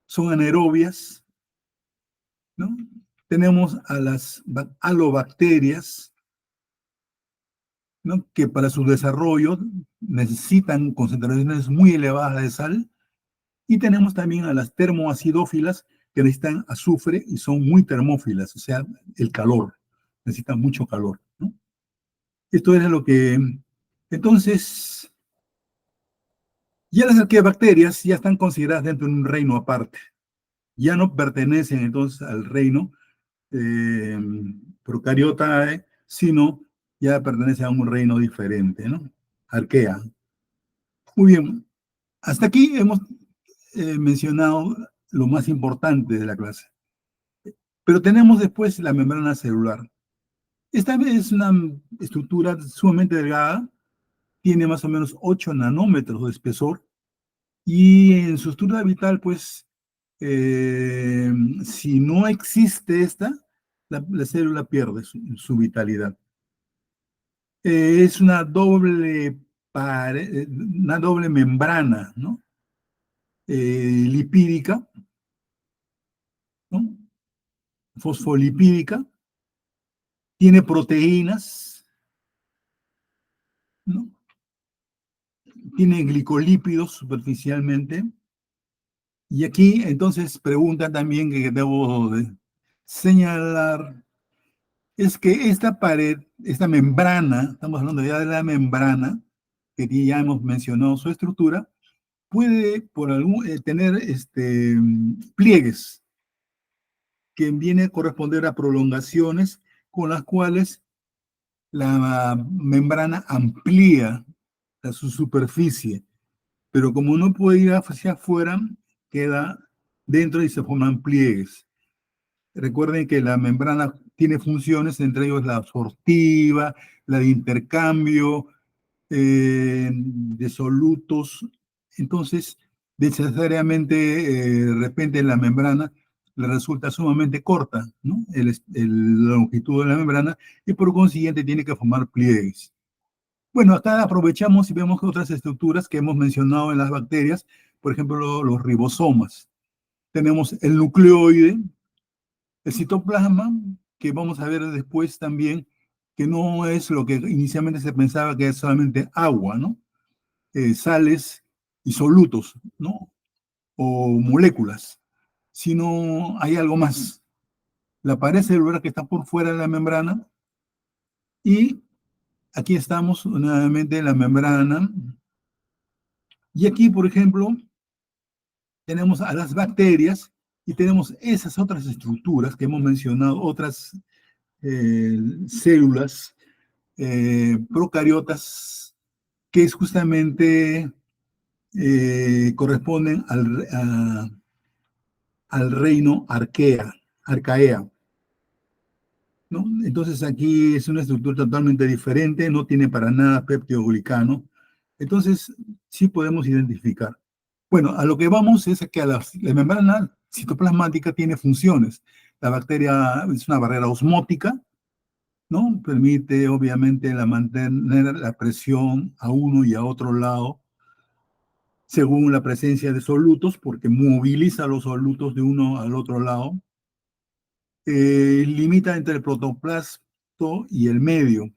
A: son anaerobias, ¿no? Tenemos a las halobacterias, ¿no?, que para su desarrollo necesitan concentraciones muy elevadas de sal, y tenemos también a las termoacidófilas, que necesitan azufre y son muy termófilas, o sea, el calor, necesita mucho calor, ¿no? Esto era lo que... Entonces, ya las arqueabacterias ya están consideradas dentro de un reino aparte. Ya no pertenecen entonces al reino eh, Procariota, sino ya pertenece a un reino diferente, ¿no? Arquea. Muy bien, hasta aquí hemos mencionado lo más importante de la clase. Pero tenemos después la membrana celular. Esta es una estructura sumamente delgada, tiene más o menos 8 nanómetros de espesor, y en su estructura vital, pues, eh, si no existe esta, la célula pierde su vitalidad. Es una doble membrana, ¿no? Lipídica, ¿no? Fosfolipídica, tiene proteínas, ¿no? Tiene glicolípidos superficialmente. Y aquí entonces pregunta también que debo de señalar, es que esta pared, esta membrana, estamos hablando ya de la membrana, que ya hemos mencionado su estructura, puede tener pliegues que vienen a corresponder a prolongaciones con las cuales la membrana amplía su superficie, pero como no puede ir hacia afuera, queda dentro y se forman pliegues. Recuerden que la membrana tiene funciones, entre ellos la absortiva, la de intercambio de solutos. Entonces, necesariamente, de repente la membrana le resulta sumamente corta, ¿no? La longitud de la membrana, y por consiguiente tiene que formar pliegues. Bueno, acá aprovechamos y vemos otras estructuras que hemos mencionado en las bacterias, por ejemplo, los ribosomas. Tenemos el nucleoide, el citoplasma, que vamos a ver después también, que no es lo que inicialmente se pensaba que es solamente agua, ¿no? Sales y solutos, ¿no? O moléculas, sino hay algo más. La pared celular que está por fuera de la membrana, y aquí estamos nuevamente en la membrana. Y aquí, por ejemplo, tenemos a las bacterias y tenemos esas otras estructuras que hemos mencionado, otras células procariotas que es justamente corresponden al reino arcaea, ¿no? Entonces aquí es una estructura totalmente diferente, no tiene para nada peptidoglicano. Entonces sí podemos identificar. Bueno, a lo que vamos es que la membrana citoplasmática tiene funciones. La bacteria es una barrera osmótica, ¿no? Permite obviamente mantener la presión a uno y a otro lado según la presencia de solutos, porque moviliza los solutos de uno al otro lado. Limita entre el protoplasto y el medio,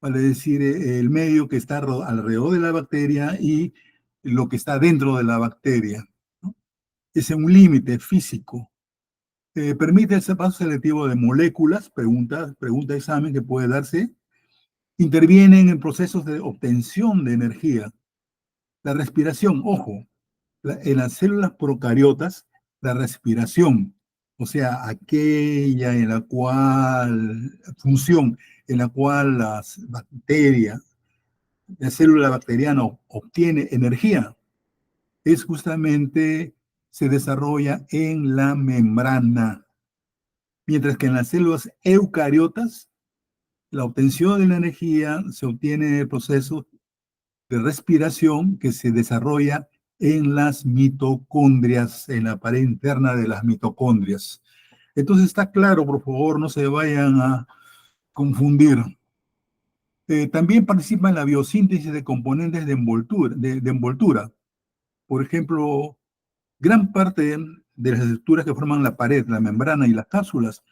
A: vale decir, el medio que está alrededor de la bacteria y lo que está dentro de la bacteria, ¿no? Es un límite físico. Permite el paso selectivo de moléculas, pregunta examen que puede darse. Intervienen en procesos de obtención de energía. La respiración, ojo, en las células procariotas, la respiración, o sea, aquella en la cual, función en la cual la célula bacteriana obtiene energía, es justamente, se desarrolla en la membrana. Mientras que en las células eucariotas, la obtención de la energía se obtiene en el proceso de respiración que se desarrolla en las mitocondrias, en la pared interna de las mitocondrias. Entonces está claro, por favor, no se vayan a confundir. También participa en la biosíntesis de componentes de envoltura. Por ejemplo, gran parte de las estructuras que forman la pared, la membrana y las cápsulas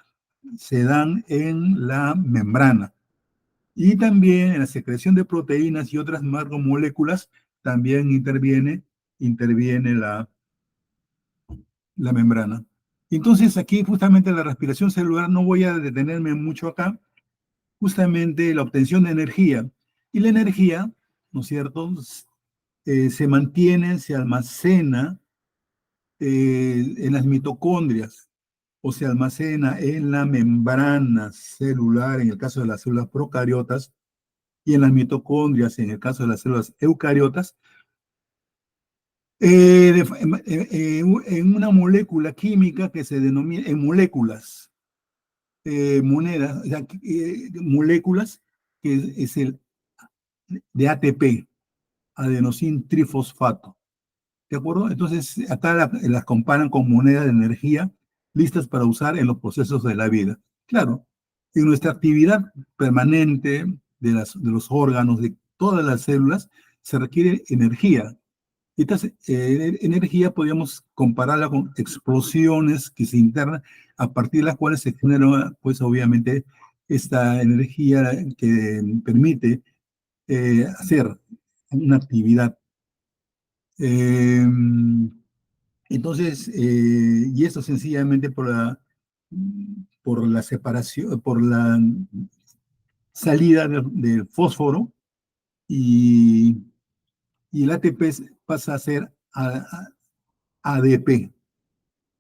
A: se dan en la membrana. Y también en la secreción de proteínas y otras macromoléculas también interviene la membrana. Entonces, aquí justamente la respiración celular, no voy a detenerme mucho acá, justamente la obtención de energía. Y la energía, ¿no es cierto?, se mantiene, se almacena en las mitocondrias o se almacena en la membrana celular, en el caso de las células procariotas, y en las mitocondrias, en el caso de las células eucariotas, en una molécula química que se denomina, en moléculas, monedas, o sea, moléculas, que es el de ATP, adenosín trifosfato. ¿De acuerdo? Entonces, acá las comparan con monedas de energía listas para usar en los procesos de la vida. Claro, en nuestra actividad permanente de los órganos, de todas las células, se requiere energía. Y esta energía podríamos compararla con explosiones que se internan, a partir de las cuales se genera, pues obviamente, esta energía que permite hacer una actividad. Eh, entonces, y esto sencillamente por la separación, por la salida del fósforo, y, y el ATP pasa a ser ADP.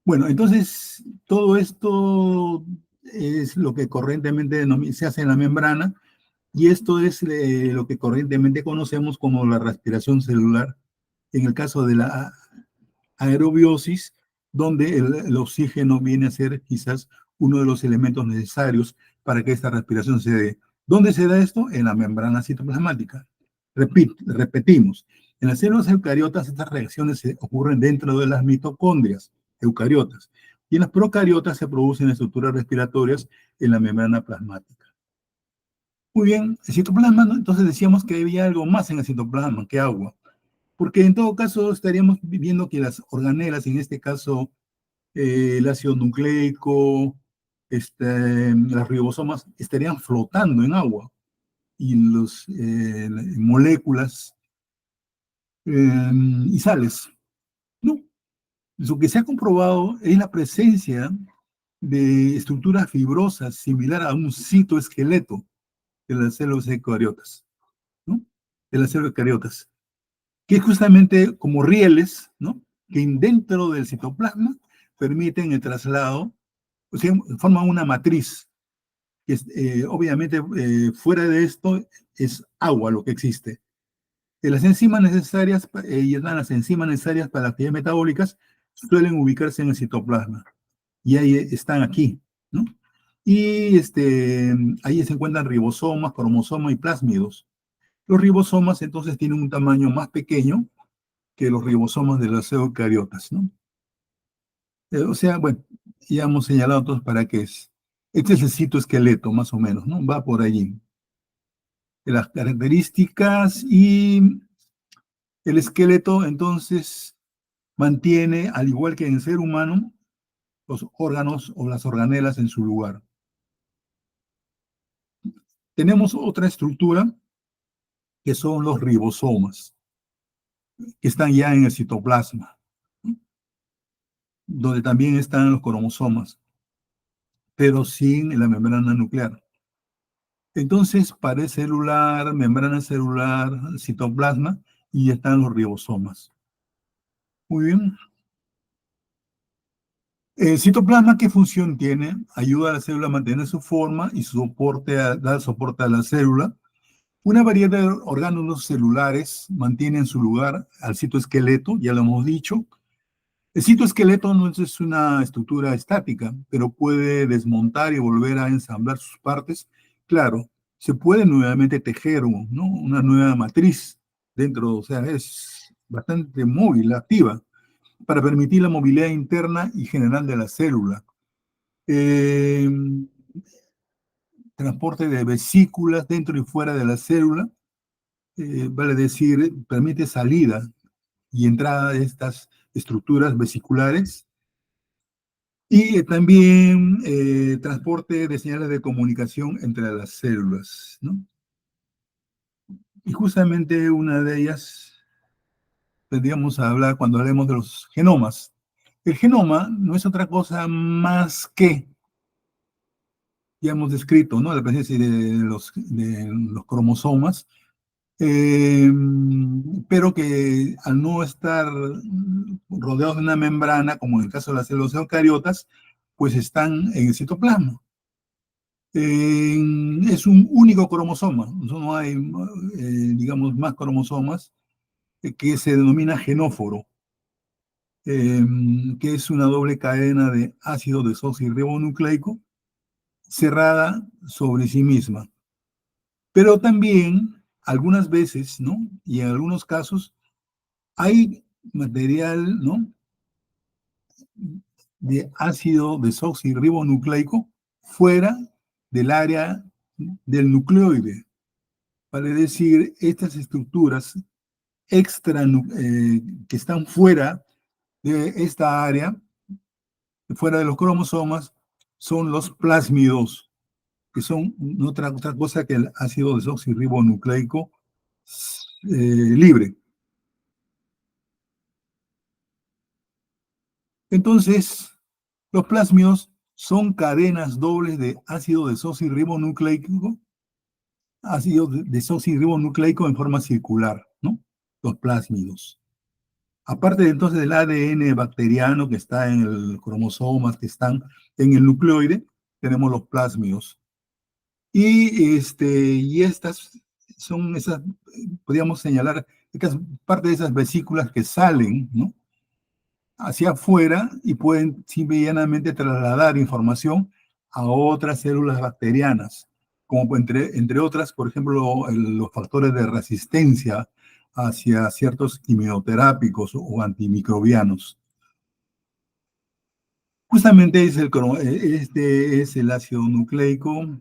A: Bueno, entonces todo esto es lo que corrientemente se hace en la membrana, y esto es lo que corrientemente conocemos como la respiración celular. En el caso de la aerobiosis, donde el oxígeno viene a ser quizás uno de los elementos necesarios para que esta respiración se dé. ¿Dónde se da esto? En la membrana citoplasmática. Repetimos, en las células eucariotas estas reacciones ocurren dentro de las mitocondrias eucariotas, y en las procariotas se producen estructuras respiratorias en la membrana plasmática. Muy bien, el citoplasma, ¿no? Entonces decíamos que había algo más en el citoplasma que agua, porque en todo caso estaríamos viendo que las organelas, en este caso el ácido nucleico, las ribosomas, estarían flotando en agua, y las moléculas y sales. No, lo que se ha comprobado es la presencia de estructuras fibrosas similar a un citoesqueleto de las células eucariotas, ¿no? De las células eucariotas, que es justamente como rieles, ¿no? Que dentro del citoplasma permiten el traslado, o sea, forman una matriz, que es, obviamente fuera de esto es agua lo que existe. Las enzimas necesarias, las enzimas necesarias para las actividades metabólicas suelen ubicarse en el citoplasma, y ahí están aquí, ¿no? Y ahí se encuentran ribosomas, cromosomas y plásmidos. Los ribosomas entonces tienen un tamaño más pequeño que los ribosomas de las eucariotas, ¿no? O sea, bueno, ya hemos señalado todos para qué es. Este es el citoesqueleto, más o menos, ¿no? Va por allí. Las características, y el esqueleto entonces mantiene, al igual que en el ser humano, los órganos o las organelas en su lugar. Tenemos otra estructura que son los ribosomas, que están ya en el citoplasma, ¿no? Donde también están los cromosomas, pero sin la membrana nuclear. Entonces, pared celular, membrana celular, citoplasma, y están los ribosomas. Muy bien. El citoplasma, ¿qué función tiene? Ayuda a la célula a mantener su forma y da soporte a la célula. Una variedad de orgánulos celulares mantienen su lugar al citoesqueleto, ya lo hemos dicho. El citoesqueleto no es una estructura estática, pero puede desmontar y volver a ensamblar sus partes. Claro, se puede nuevamente tejer, ¿no?, una nueva matriz dentro, o sea, es bastante móvil, activa, para permitir la movilidad interna y general de la célula. Eh, Transporte de vesículas dentro y fuera de la célula, vale decir, permite salida y entrada de estas estructuras vesiculares. Y también transporte de señales de comunicación entre las células, ¿no? Y justamente una de ellas tendríamos a hablar cuando hablemos de los genomas. El genoma no es otra cosa más que, ya hemos descrito, ¿no? La presencia de los cromosomas, eh, pero que al no estar rodeados de una membrana, como en el caso de las células eucariotas, pues están en el citoplasma. Es un único cromosoma, no hay, digamos, más cromosomas, que se denomina genóforo, que es una doble cadena de ácido desoxirribonucleico cerrada sobre sí misma. Pero también, algunas veces, ¿no? Y en algunos casos, hay material, ¿no? De ácido desoxirribonucleico fuera del área del nucleoide. Vale decir, estas estructuras extra que están fuera de esta área, fuera de los cromosomas, son los plásmidos, que son otra cosa que el ácido desoxirribonucleico libre. Entonces, los plásmidos son cadenas dobles de ácido desoxirribonucleico, en forma circular, ¿no? Los plásmidos. Aparte de, entonces del ADN bacteriano que está en el cromosomas, que están en el nucleoide, tenemos los plásmidos. Y estas son esas, podríamos señalar, parte de esas vesículas que salen, ¿no? Hacia afuera y pueden simple y llanamente trasladar información a otras células bacterianas, como entre otras, por ejemplo, los factores de resistencia hacia ciertos quimioterápicos o antimicrobianos. Justamente este es el ácido nucleico,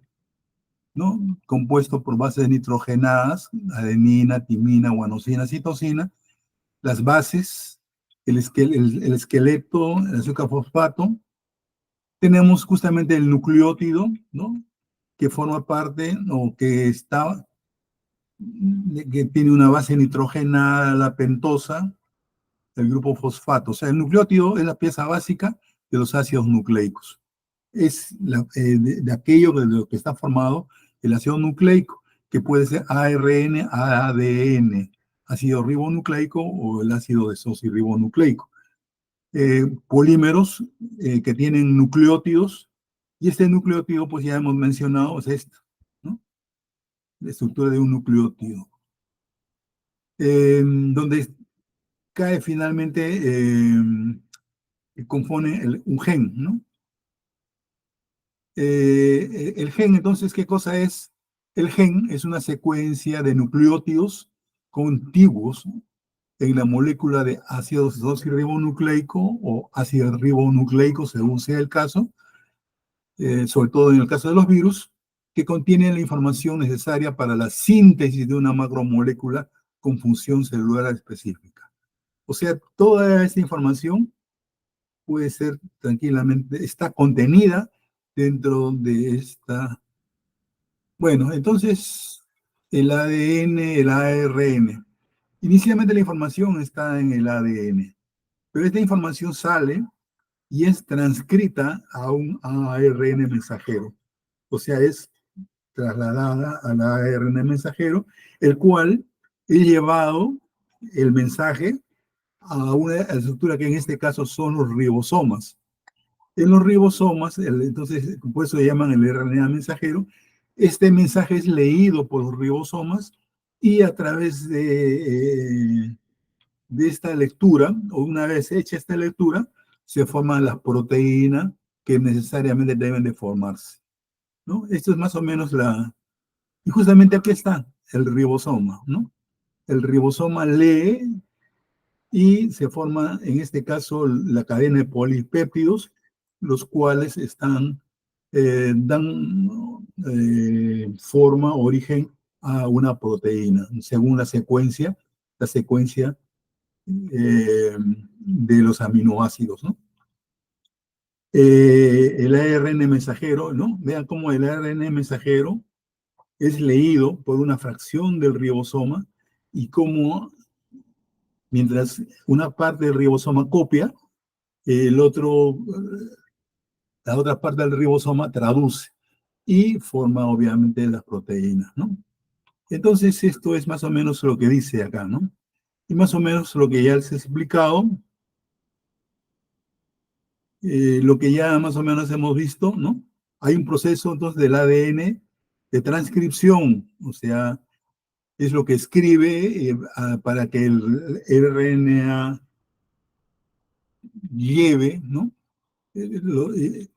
A: ¿no? Compuesto por bases nitrogenadas, adenina, timina, guanosina, citosina, las bases, el esqueleto, el azúcar fosfato. Tenemos justamente el nucleótido, ¿no? Que forma parte o que tiene una base nitrogenada, la pentosa, el grupo fosfato. O sea, el nucleótido es la pieza básica de los ácidos nucleicos. Es de aquello de lo que está formado el ácido nucleico, que puede ser ARN, ADN, ácido ribonucleico o el ácido desoxirribonucleico. Polímeros que tienen nucleótidos, y este nucleótido, pues ya hemos mencionado, es esto, ¿no? La estructura de un nucleótido, donde cae finalmente, compone un gen, ¿no? El gen, entonces, ¿qué cosa es? El gen es una secuencia de nucleótidos contiguos en la molécula de ácido desoxirribonucleico o ácido ribonucleico, según sea el caso, sobre todo en el caso de los virus, que contienen la información necesaria para la síntesis de una macromolécula con función celular específica. O sea, toda esta información puede ser tranquilamente, está contenida dentro de esta. Bueno, entonces, el ADN, el ARN. Inicialmente la información está en el ADN, pero esta información sale y es transcrita a un ARN mensajero. O sea, es trasladada al ARN mensajero, el cual es llevado el mensaje a una estructura que en este caso son los ribosomas. En los ribosomas, entonces, por eso se llaman el RNA mensajero, este mensaje es leído por los ribosomas y a través de esta lectura, o una vez hecha esta lectura, se forman las proteínas que necesariamente deben de formarse, ¿no? Esto es más o menos y justamente aquí está el ribosoma, ¿no? El ribosoma lee y se forma, en este caso, la cadena de polipéptidos, los cuales dan forma, origen a una proteína, según la secuencia de los aminoácidos, ¿no? El ARN mensajero, ¿no? Vean cómo el ARN mensajero es leído por una fracción del ribosoma y cómo, mientras una parte del ribosoma copia, El otro, la otra parte del ribosoma traduce y forma obviamente las proteínas, ¿no? Entonces esto es más o menos lo que dice acá, ¿no? Y más o menos lo que ya les he explicado, lo que ya más o menos hemos visto, ¿no? Hay un proceso entonces del ADN de transcripción, o sea, es lo que escribe para que el RNA lleve, ¿no? Lo, eh,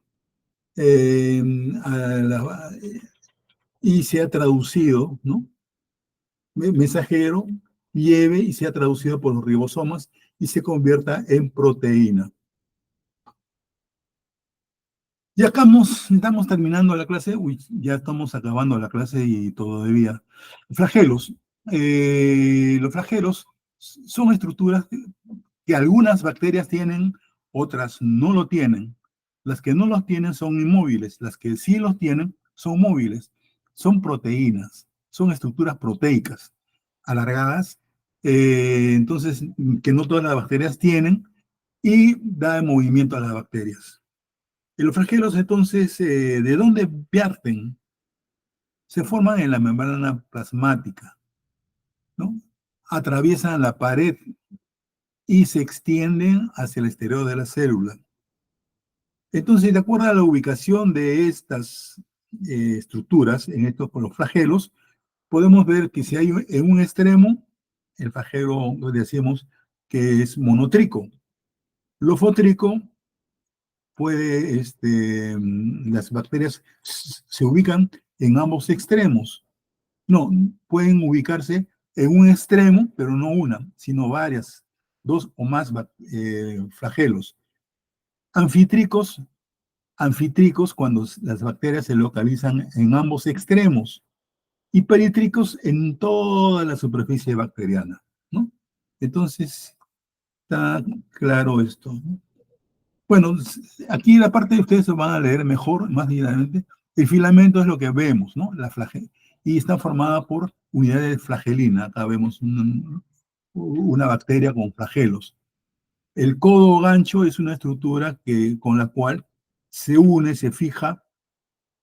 A: a la, y sea traducido, ¿no? Mensajero, lleve y sea traducido por los ribosomas y se convierta en proteína. Ya estamos terminando la clase, uy, ya estamos acabando la clase y todavía. Flagelos. Los flagelos son estructuras que algunas bacterias tienen, otras no lo tienen. Las que no los tienen son inmóviles, las que sí los tienen son móviles. Son proteínas, son estructuras proteicas alargadas, entonces, que no todas las bacterias tienen y da movimiento a las bacterias. Y los flagelos, entonces, ¿de dónde vierten? Se forman en la membrana plasmática, ¿no? Atraviesan la pared y se extienden hacia el exterior de la célula. Entonces, de acuerdo a la ubicación de estas estructuras, en estos por los flagelos, podemos ver que si hay en un extremo, el flagelo, lo decimos que es monotrico. Lofotrico puede, las bacterias se ubican en ambos extremos. No, pueden ubicarse en un extremo, pero no una, sino varias, dos o más flagelos. Anfítricos, anfítricos cuando las bacterias se localizan en ambos extremos y perítricos en toda la superficie bacteriana, ¿no? Entonces, está claro esto, ¿no? Bueno, aquí la parte de ustedes se van a leer mejor, más directamente. El filamento es lo que vemos, ¿no? Y está formada por unidades de flagelina. Acá vemos una bacteria con flagelos. El codo gancho es una estructura con la cual se une, se fija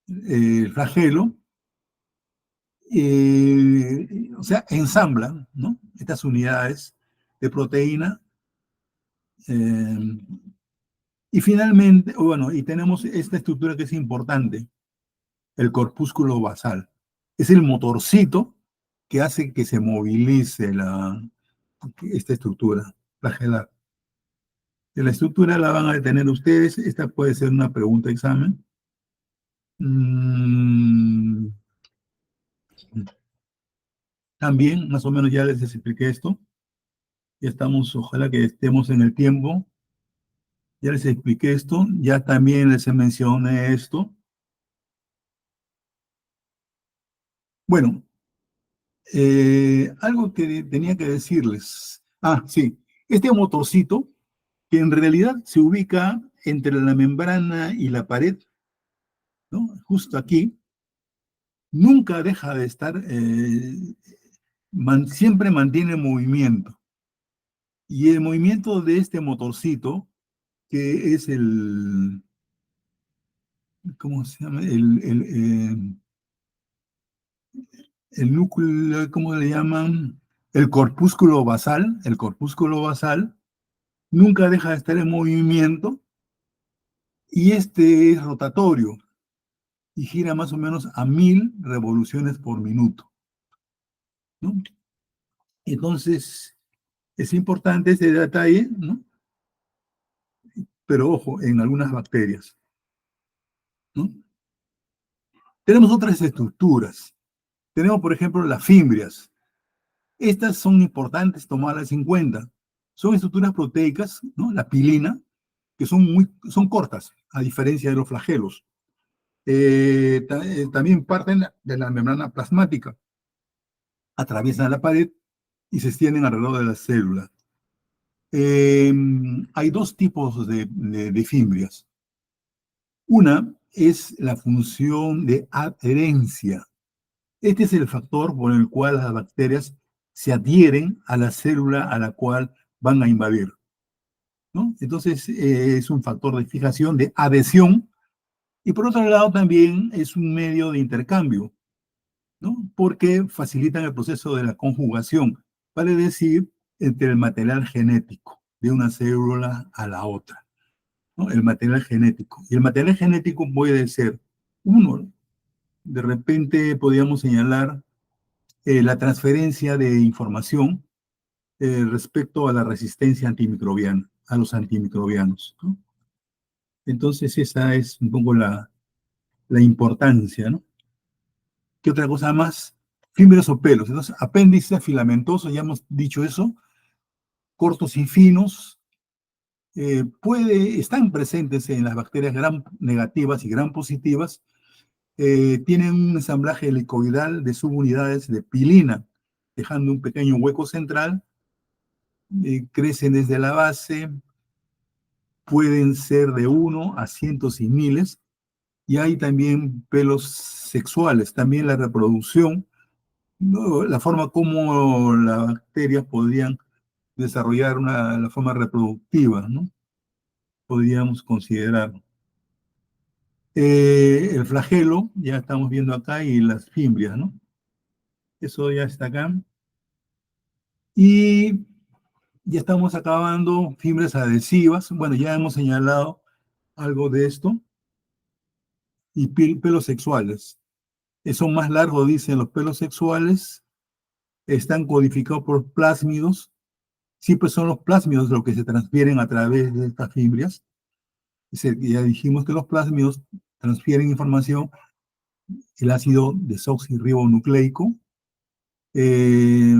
A: el flagelo, o sea, ensamblan, ¿no? Estas unidades de proteína. eh, y finalmente, bueno, y tenemos esta estructura que es importante, el corpúsculo basal. Es el motorcito que hace que se movilice esta estructura flagelar. De la estructura la van a detener ustedes. Esta puede ser una pregunta de examen. Mm, también, más o menos ya les expliqué esto. Ya estamos, ojalá que estemos en el tiempo. Ya les expliqué esto. Ya también les mencioné esto. Bueno, algo que tenía que decirles. Ah, sí. Este motorcito, que en realidad se ubica entre la membrana y la pared, ¿no? Justo aquí, nunca deja de estar, siempre mantiene movimiento. Y el movimiento de este motorcito, que es ¿cómo se llama? El núcleo, ¿cómo le llaman? El corpúsculo basal, nunca deja de estar en movimiento y este es rotatorio y gira más o menos a 1000 revoluciones por minuto, ¿no? Entonces, es importante ese detalle, ¿no? Pero ojo, en algunas bacterias, ¿no? Tenemos otras estructuras. Tenemos, por ejemplo, las fimbrias. Estas son importantes tomarlas en cuenta. Son estructuras proteicas, ¿no? La pilina, que son cortas, a diferencia de los flagelos. También parten de la membrana plasmática, atraviesan la pared y se extienden alrededor de la célula. Hay dos tipos de fimbrias. Una es la función de adherencia. Este es el factor por el cual las bacterias se adhieren a la célula a la cual van a invadir. ¿no? Entonces, es un factor de fijación, de adhesión, y por otro lado también es un medio de intercambio, ¿no? Porque facilitan el proceso de la conjugación, vale decir, entre el material genético de una célula a la otra, ¿no? El material genético. Y el material genético puede ser uno, de repente podríamos señalar la transferencia de información respecto a la resistencia antimicrobiana, a los antimicrobianos, ¿no? Entonces esa es un poco la importancia, ¿no? ¿Qué otra cosa más? Fibras o pelos. Entonces, apéndices filamentosos, ya hemos dicho eso, cortos y finos, están presentes en las bacterias gram negativas y gram positivas, tienen un ensamblaje helicoidal de subunidades de pilina, dejando un pequeño hueco central, crecen desde la base, pueden ser de 1 a cientos y miles, y hay también pelos sexuales, también la reproducción, ¿no? La forma como las bacterias podrían desarrollar la forma reproductiva, ¿no? Podríamos considerarlo. El flagelo, ya estamos viendo acá, y las fimbrias, ¿no? Eso ya está acá. Y ya estamos acabando, fibras adhesivas. Bueno, ya hemos señalado algo de esto. Y pelos sexuales. Son más largos, dicen los pelos sexuales. Están codificados por plásmidos. Sí, pues son los plásmidos los que se transfieren a través de estas fibras. Ya dijimos que los plásmidos transfieren información, el ácido desoxirribonucleico, eh,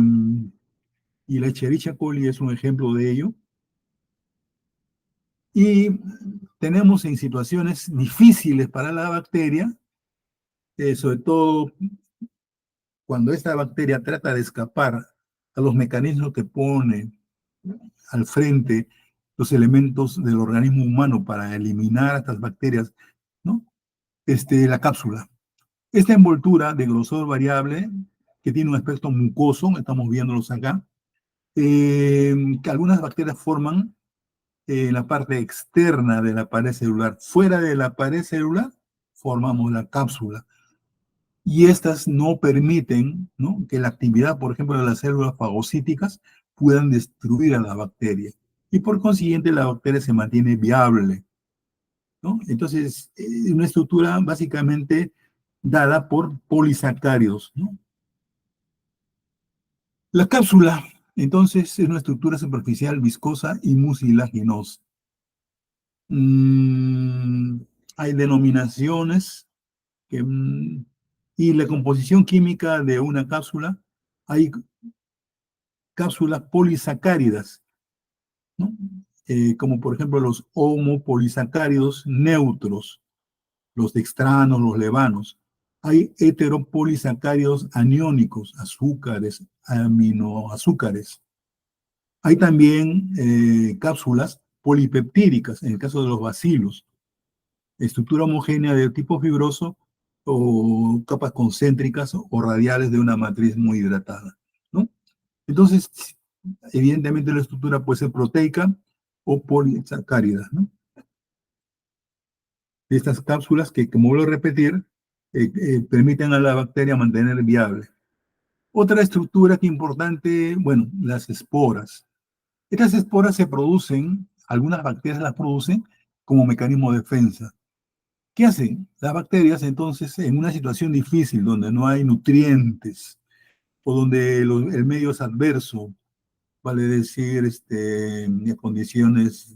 A: y la Escherichia coli es un ejemplo de ello. Y tenemos en situaciones difíciles para la bacteria, sobre todo cuando esta bacteria trata de escapar a los mecanismos que pone al frente los elementos del organismo humano para eliminar a estas bacterias, ¿no? La cápsula. Esta envoltura de grosor variable, que tiene un aspecto mucoso, estamos viéndolos acá, que algunas bacterias forman en la parte externa de la pared celular. Fuera de la pared celular formamos la cápsula. Y estas no permiten, ¿no?, que la actividad, por ejemplo, de las células fagocíticas puedan destruir a la bacteria. Y por consiguiente, la bacteria se mantiene viable, ¿no? Entonces, una estructura básicamente dada por polisacáridos, ¿no? La cápsula, entonces, es una estructura superficial viscosa y mucilaginosa. Mm, Hay denominaciones que, y la composición química de una cápsula, hay cápsulas polisacáridas, ¿no? Como por ejemplo los homopolisacáridos neutros, los dextranos, los levanos. Hay heteropolisacáridos aniónicos, azúcares, aminoazúcares. Hay también cápsulas polipeptídicas, en el caso de los bacilos, estructura homogénea de tipo fibroso o capas concéntricas o radiales de una matriz muy hidratada, ¿no? Entonces, evidentemente la estructura puede ser proteica o polisacárida, ¿no? Estas cápsulas que, como vuelvo a repetir, permiten a la bacteria mantener viable. Otra estructura que importante, bueno, las esporas. Estas esporas se producen, algunas bacterias las producen como mecanismo de defensa. ¿Qué hacen? Las bacterias, entonces, en una situación difícil donde no hay nutrientes o donde el medio es adverso, vale decir, condiciones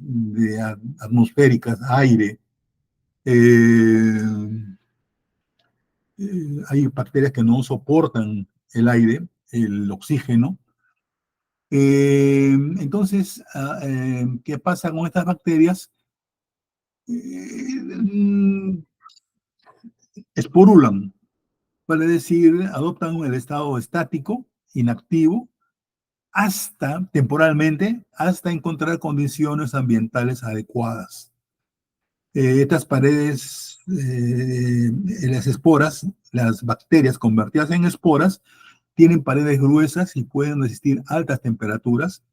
A: atmosféricas, aire, eh, hay bacterias que no soportan el aire, el oxígeno. Entonces, ¿qué pasa con estas bacterias? Eh, Esporulan, vale decir, adoptan el estado estático, inactivo, temporalmente, hasta encontrar condiciones ambientales adecuadas. Estas paredes, las esporas, las bacterias convertidas en esporas, tienen paredes gruesas y pueden resistir altas temperaturas,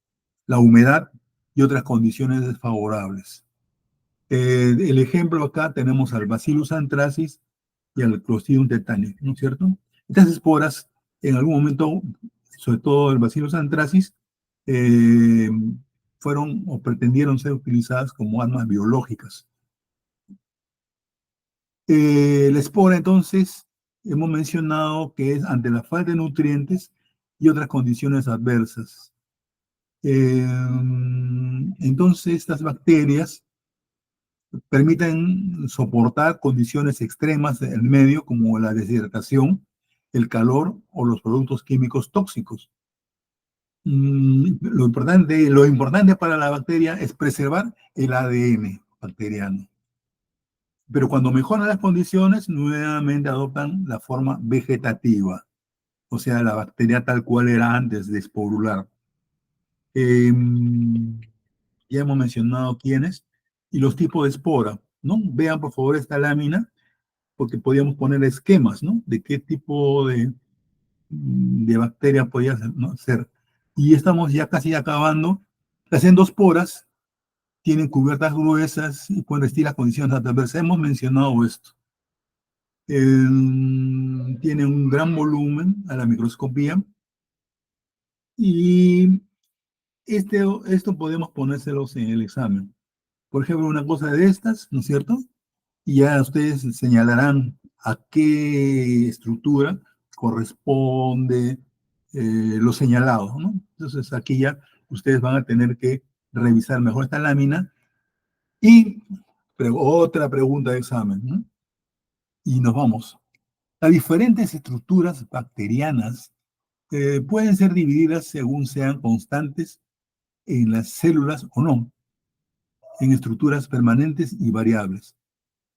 A: la humedad y otras condiciones desfavorables. El ejemplo acá tenemos al Bacillus anthracis y al Clostridium tetani, ¿no es cierto? Estas esporas, en algún momento, sobre todo el Bacillus anthracis, eh, fueron o pretendieron ser utilizadas como armas biológicas. La espora, entonces, hemos mencionado que es ante la falta de nutrientes y otras condiciones adversas. Entonces, estas bacterias permiten soportar condiciones extremas del medio como la deshidratación, el calor o los productos químicos tóxicos. Lo importante para la bacteria es preservar el ADN bacteriano. Pero cuando mejoran las condiciones, nuevamente adoptan la forma vegetativa, o sea, la bacteria tal cual era antes de esporular. Eh, ya hemos mencionado quiénes y los tipos de espora, ¿no? Vean por favor esta lámina, porque podíamos poner esquemas, ¿no? De qué tipo de bacteria podía ser, ¿no? ser. Y estamos ya casi acabando. Las endosporas tienen cubiertas gruesas y pueden resistir las condiciones adversas. Hemos mencionado esto. Tienen un gran volumen a la microscopía y esto podemos ponérselos en el examen. Por ejemplo, una cosa de estas, ¿no es cierto? Y ya ustedes señalarán a qué estructura corresponde lo señalado, ¿no? Entonces aquí ya ustedes van a tener que revisar mejor esta lámina y otra pregunta de examen, ¿no? Y nos vamos. Las diferentes estructuras bacterianas pueden ser divididas según sean constantes en las células o no, en estructuras permanentes y variables.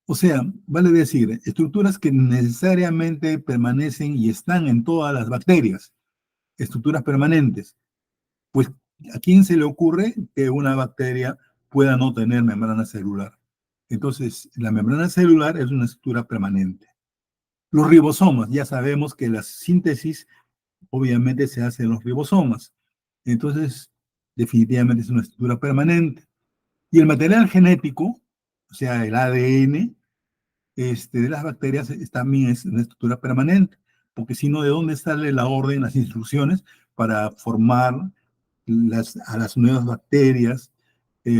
A: O sea, vale decir, estructuras que necesariamente permanecen y están en todas las bacterias, estructuras permanentes. Pues, ¿a quién se le ocurre que una bacteria pueda no tener membrana celular? Entonces, la membrana celular es una estructura permanente. Los ribosomas, ya sabemos que la síntesis obviamente se hace en los ribosomas. Entonces, definitivamente es una estructura permanente. Y el material genético, o sea, el ADN, de las bacterias también es una estructura permanente, porque si no, ¿de dónde sale la orden, las instrucciones para formar a las nuevas bacterias,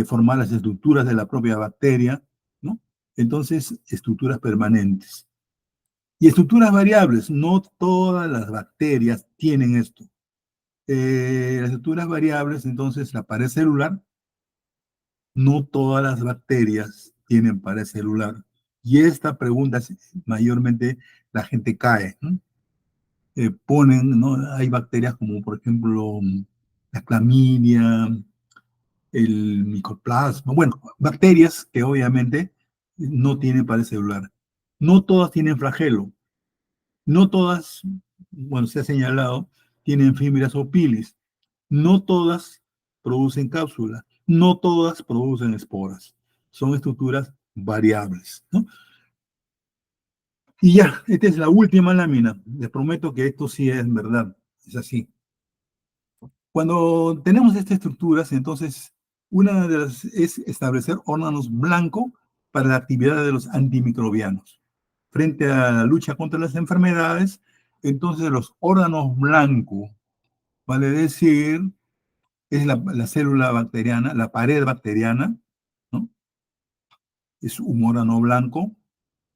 A: formar las estructuras de la propia bacteria, ¿no? Entonces, estructuras permanentes. Y estructuras variables, no todas las bacterias tienen esto. Las estructuras variables, entonces, la pared celular, no todas las bacterias tienen pared celular. Y esta pregunta mayormente la gente cae, ¿no? Ponen, ¿no? Hay bacterias como, por ejemplo, la clamidia, el micoplasma, bueno, bacterias que obviamente no tienen pared celular. No todas tienen flagelo. No todas, bueno, se ha señalado, tienen fibras o pilis. No todas producen cápsula. No todas producen esporas. Son estructuras variables, ¿no? Y ya, esta es la última lámina. Les prometo que esto sí es verdad. Es así. Cuando tenemos estas estructuras, entonces, una de las es establecer órganos blancos para la actividad de los antimicrobianos. Frente a la lucha contra las enfermedades, entonces los órganos blancos, vale decir, es la célula bacteriana, la pared bacteriana, ¿no? Es un órgano blanco.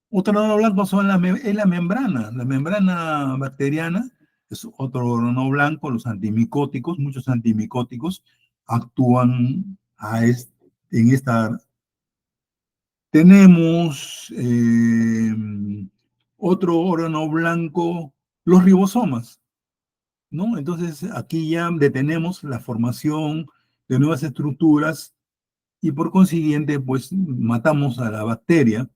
A: Otro órgano blanco es la membrana bacteriana es otro órgano blanco, los antimicóticos, muchos antimicóticos actúan en esta. Tenemos otro órgano blanco, los ribosomas, ¿no? Entonces aquí ya detenemos la formación de nuevas estructuras y por consiguiente, pues matamos a la bacteria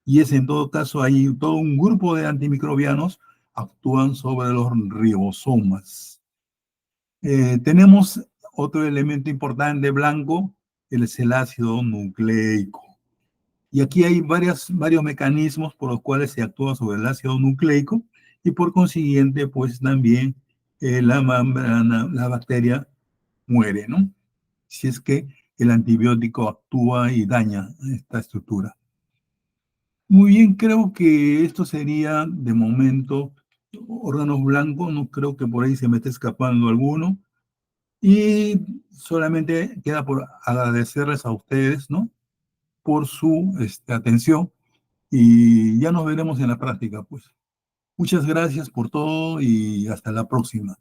A: y es en todo caso ahí todo un grupo de antimicrobianos actúan sobre los ribosomas. Tenemos otro elemento importante blanco, es el ácido nucleico. Y aquí hay varios mecanismos por los cuales se actúa sobre el ácido nucleico y por consiguiente, pues también la membrana, la bacteria muere, ¿no? Si es que el antibiótico actúa y daña esta estructura. Muy bien, creo que esto sería de momento órganos blancos, no creo que por ahí se me esté escapando alguno. Y solamente queda por agradecerles a ustedes, ¿no? Por su atención y ya nos veremos en la práctica, pues. Muchas gracias por todo y hasta la próxima.